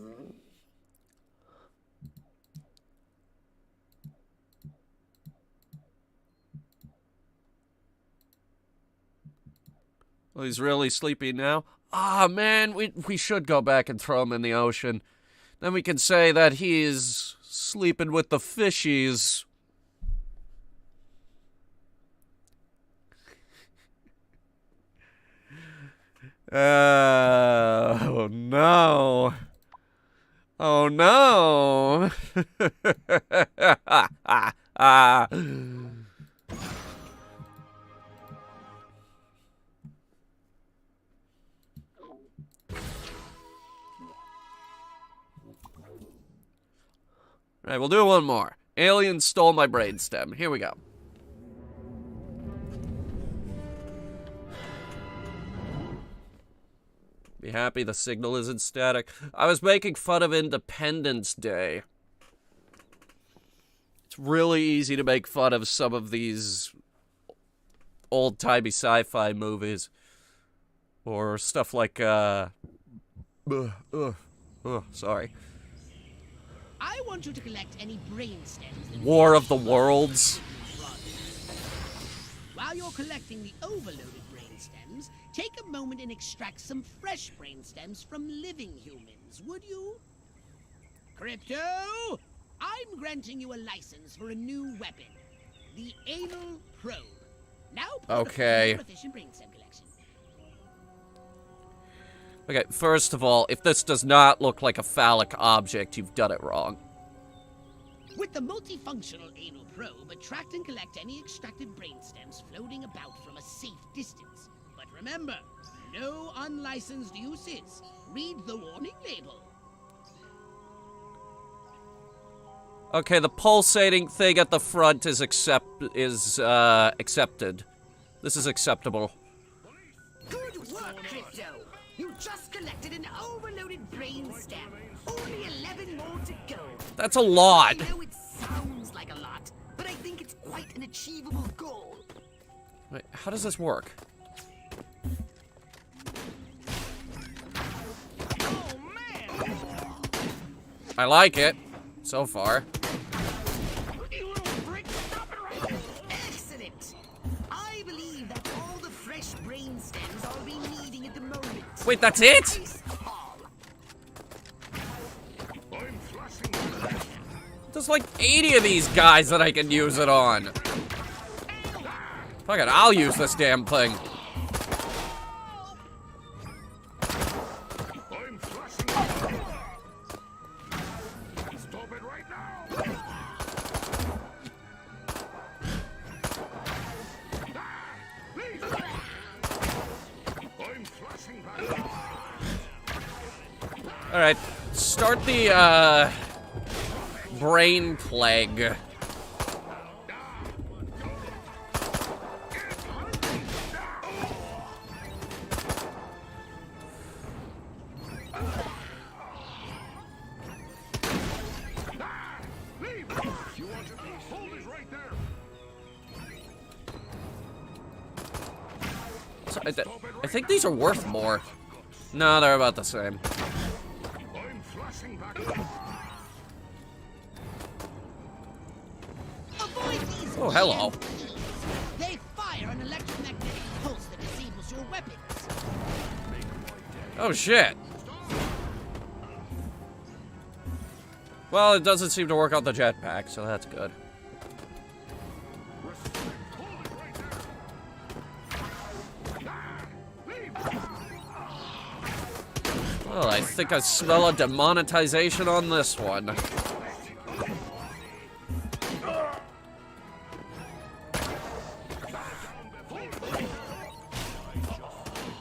Oh, he's really sleepy now? Ah, man, we should go back and throw him in the ocean. Then we can say that he's sleeping with the fishies. Oh no. Oh no. Alright, we'll do one more. Aliens stole my brainstem. Here we go. Be happy the signal isn't static. I was making fun of Independence Day. It's really easy to make fun of some of these old-timey sci-fi movies. Or stuff like, sorry. I want you to collect any brain stems that War of the Worlds. While you're collecting the overloaded brain stems, take a moment and extract some fresh brain stems from living humans, would you? Crypto, I'm granting you a license for a new weapon, the anal probe. Now, okay. Efficient brain stem collection. Okay, first of all, if this does not look like a phallic object, you've done it wrong. With the multifunctional anal probe, attract and collect any extracted brain stems floating about from a safe distance. But remember, no unlicensed uses. Read the warning label. Okay, the pulsating thing at the front is accepted. This is acceptable. Good work, Crypto. You just collected an overloaded brain stem. Only 11 more to go. That's a lot. I know it sounds like a lot, but I think it's quite an achievable goal. Wait, how does this work? Oh, man. I like it, so far. Excellent. I believe that's all the fresh brain stems I'll be needing at the moment. Wait, that's it? There's like 80 of these guys that I can use it on. Fuck it, I'll use this damn thing. Alright, start the, brain plague. So, I think these are worth more. No, they're about the same. Oh, hello. They fire an electromagnetic pulse that disables your weapons. Oh, shit. Well, it doesn't seem to work out the jetpack, so that's good. Well, I think I smell a demonetization on this one.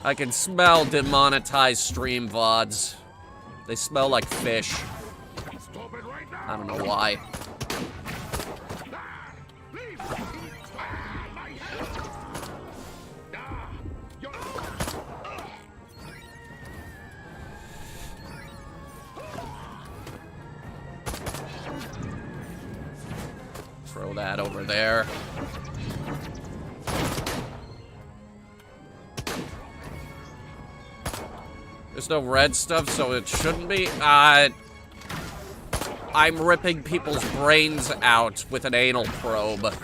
I can smell demonetized stream VODs. They smell like fish. I don't know why. Throw that over there. There's no red stuff, so it shouldn't be. I'm ripping people's brains out with an anal probe.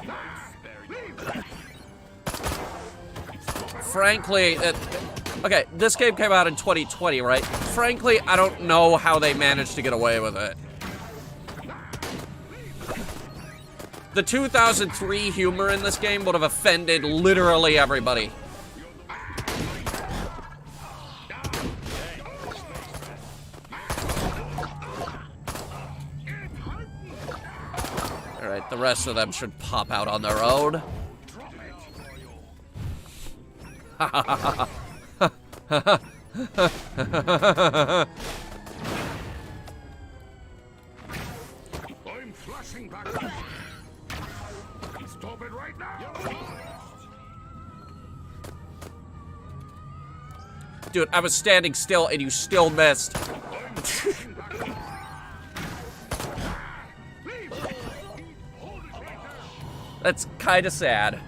Frankly, okay, this game came out in 2020, right? Frankly, I don't know how they managed to get away with it. The 2003 humor in this game would have offended literally everybody. Alright, the rest of them should pop out on their own. I'm flashing back. Stop it right now. Dude, I was standing still and you still missed. That's kind of sad.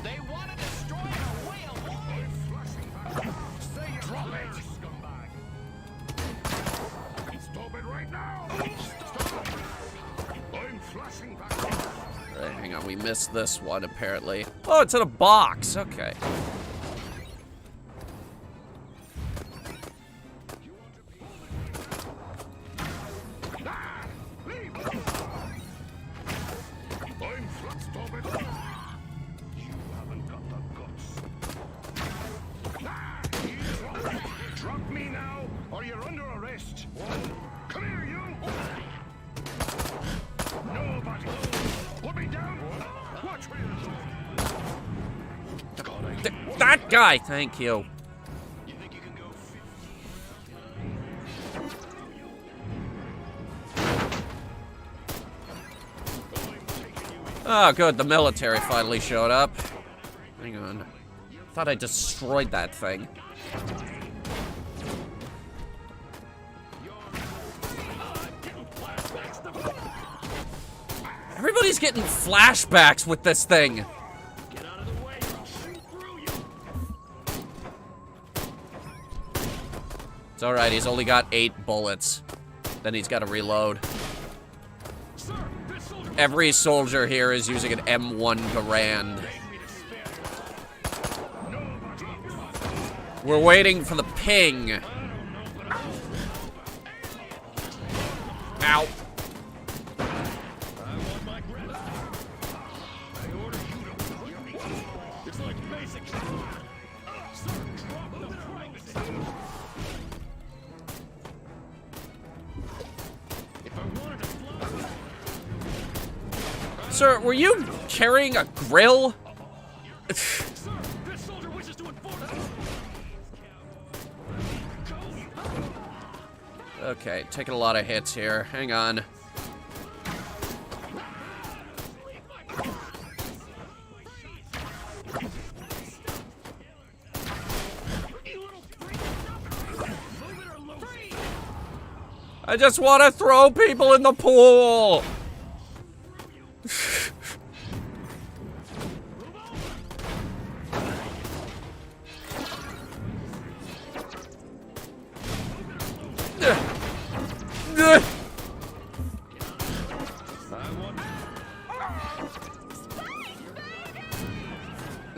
They want to destroy our way of life. Drop it, scumbag. Stop it right now. I'm flashing back. Alright, hang on. We missed this one, apparently. Oh, it's in a box. Okay. Drop me now, or you're under arrest. Come here, you! Nobody! Put me down! Watch where you're going! That guy! Thank you. Oh, good. The military finally showed up. Hang on. Thought I destroyed that thing. Everybody's getting flashbacks with this thing. It's alright, he's only got 8 bullets. Then he's got to reload. Every soldier here is using an M1 Garand. We're waiting for the ping. Ow. Sir, were you carrying a grill? Okay, taking a lot of hits here. Hang on. I just want to throw people in the pool.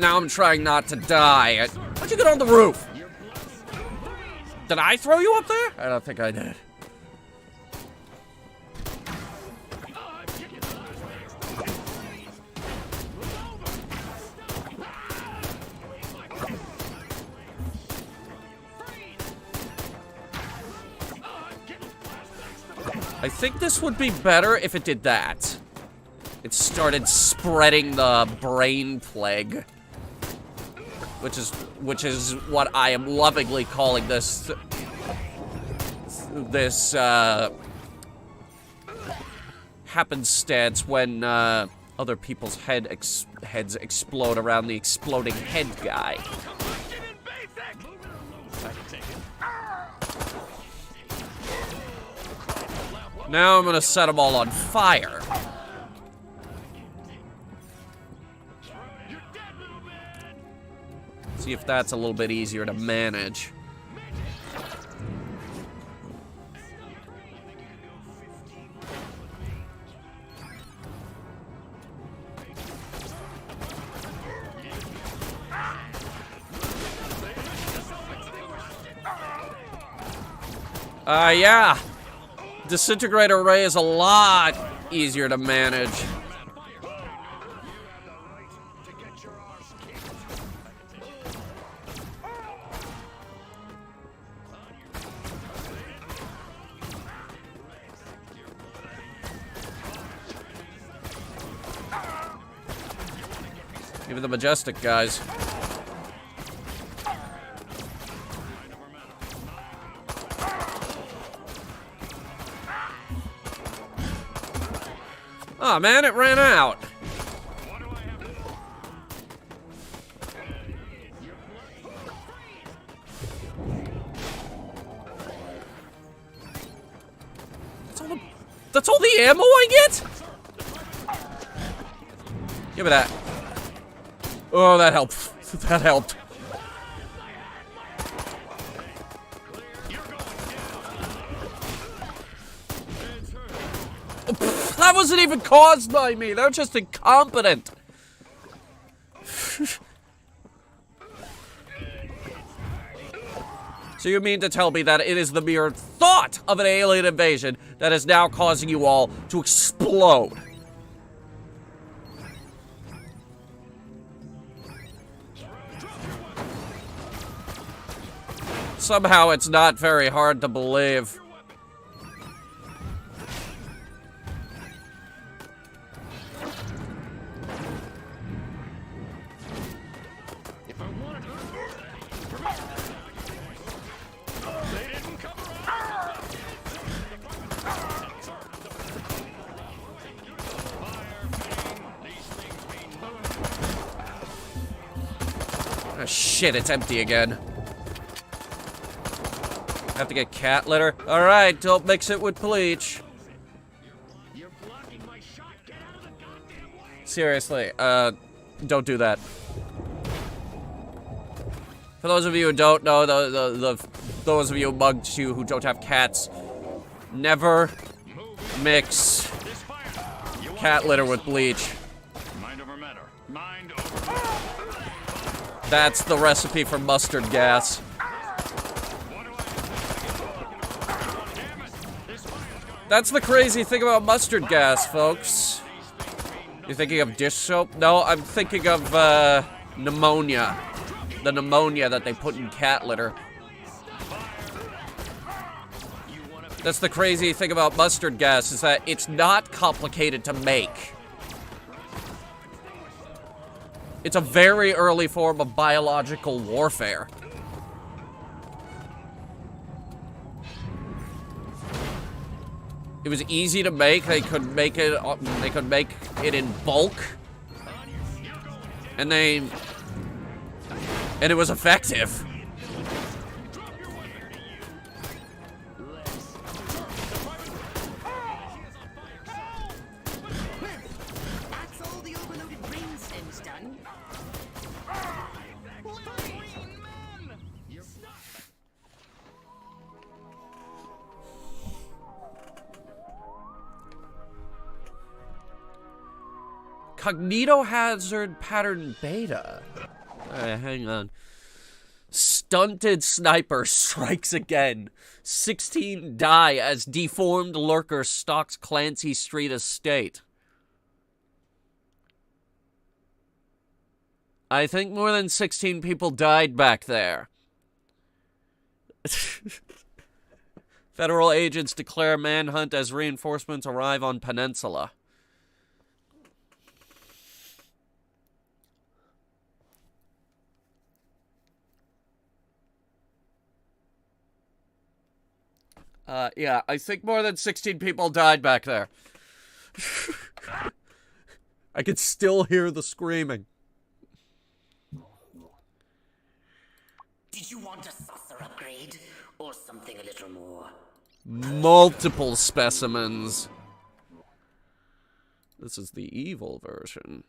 Now I'm trying not to die. How'd you get on the roof? Did I throw you up there? I don't think I did. I think this would be better if it did that. It started spreading the brain plague. Which is what I am lovingly calling this happenstance when other people's heads explode around the exploding head guy. Now I'm gonna set them all on fire. See if that's a little bit easier to manage. Yeah. Disintegrator ray is a lot easier to manage. Even the majestic guys. Oh man, it ran out. That's all the ammo I get? Give me that. Oh, that helped. That helped. That wasn't even caused by me. They're just incompetent. So you mean to tell me that it is the mere thought of an alien invasion that is now causing you all to explode? Somehow it's not very hard to believe. Oh shit, it's empty again. Have to get cat litter. Alright, don't mix it with bleach. Seriously, don't do that. For those of you who don't know, those of you amongst you who don't have cats, never mix cat litter with bleach. That's the recipe for mustard gas. That's the crazy thing about mustard gas, folks. You're thinking of dish soap? No, I'm thinking of, pneumonia. The pneumonia that they put in cat litter. That's the crazy thing about mustard gas, is that it's not complicated to make. It's a very early form of biological warfare. It was easy to make. They could make it in bulk. And it was effective. That's all the overloaded brainstem's done. Cognitohazard pattern beta. Hang on. Stunted sniper strikes again. 16 die as deformed lurker stalks Clancy Street estate. I think more than 16 people died back there. Federal agents declare manhunt as reinforcements arrive on peninsula. Yeah, I think more than 16 people died back there. I could still hear the screaming. Did you want a saucer upgrade? Or something a little more? Multiple specimens. This is the evil version.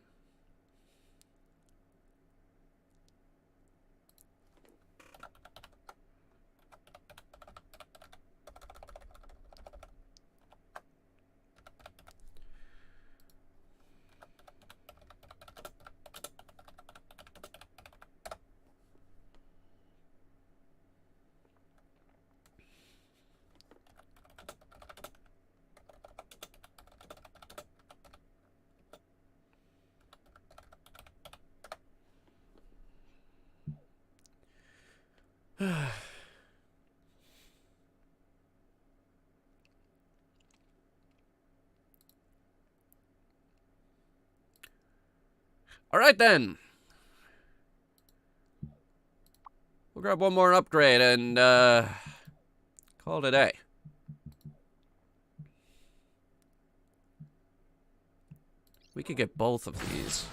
All right, then. We'll grab one more upgrade and call it a day. We could get both of these.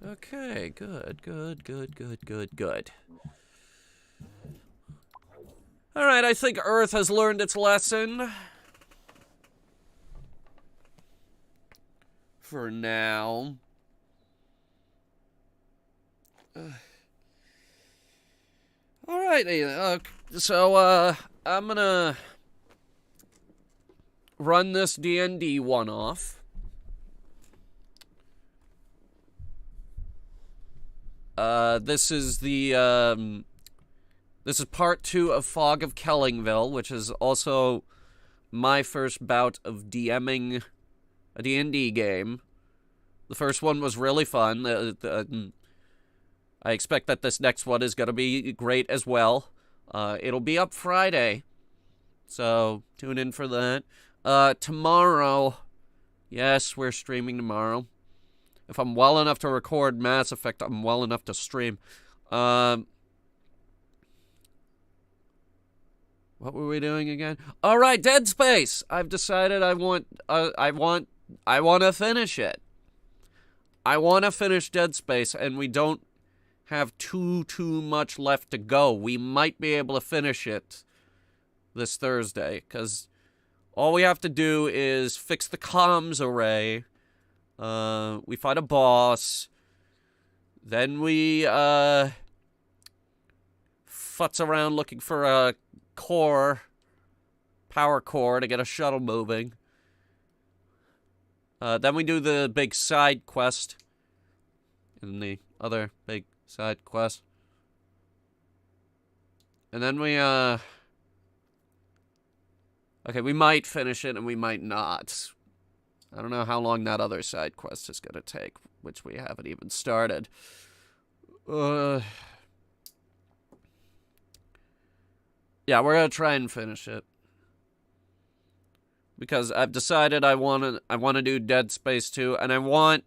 Okay, good. Alright, I think Earth has learned its lesson. For now. Alright, so, I'm gonna run this D&D one off. This is the, this is part 2 of Fog of Kellingville, which is also my first bout of DMing a D&D game. The first one was really fun. I expect that this next one is going to be great as well. It'll be up Friday, so tune in for that. Tomorrow, yes, we're streaming tomorrow. If I'm well enough to record Mass Effect, I'm well enough to stream. What were we doing again? All right, Dead Space. I've decided I want to finish it. I want to finish Dead Space, and we don't have too much left to go. We might be able to finish it this Thursday, because all we have to do is fix the comms array. We fight a boss. Then we futz around looking for a power core to get a shuttle moving. Then we do the big side quest. And the other big side quest. And then we, okay, we might finish it and we might not. I don't know how long that other side quest is going to take, which we haven't even started. Yeah, we're going to try and finish it. Because I've decided I want to do Dead Space 2, and I want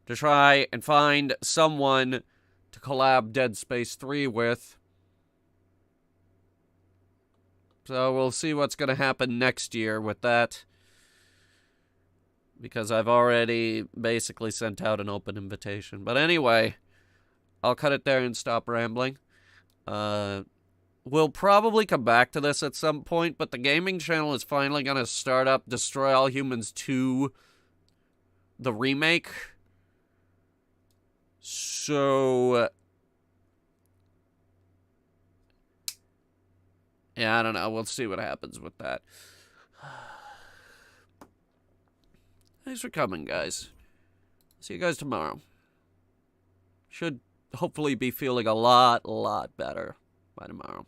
to try and find someone to collab Dead Space 3 with. So we'll see what's going to happen next year with that. Because I've already basically sent out an open invitation. But anyway, I'll cut it there and stop rambling. We'll probably come back to this at some point, but the gaming channel is finally going to start up Destroy All Humans 2, the remake. So, yeah, I don't know. We'll see what happens with that. Thanks for coming, guys. See you guys tomorrow. Should hopefully be feeling a lot better by tomorrow.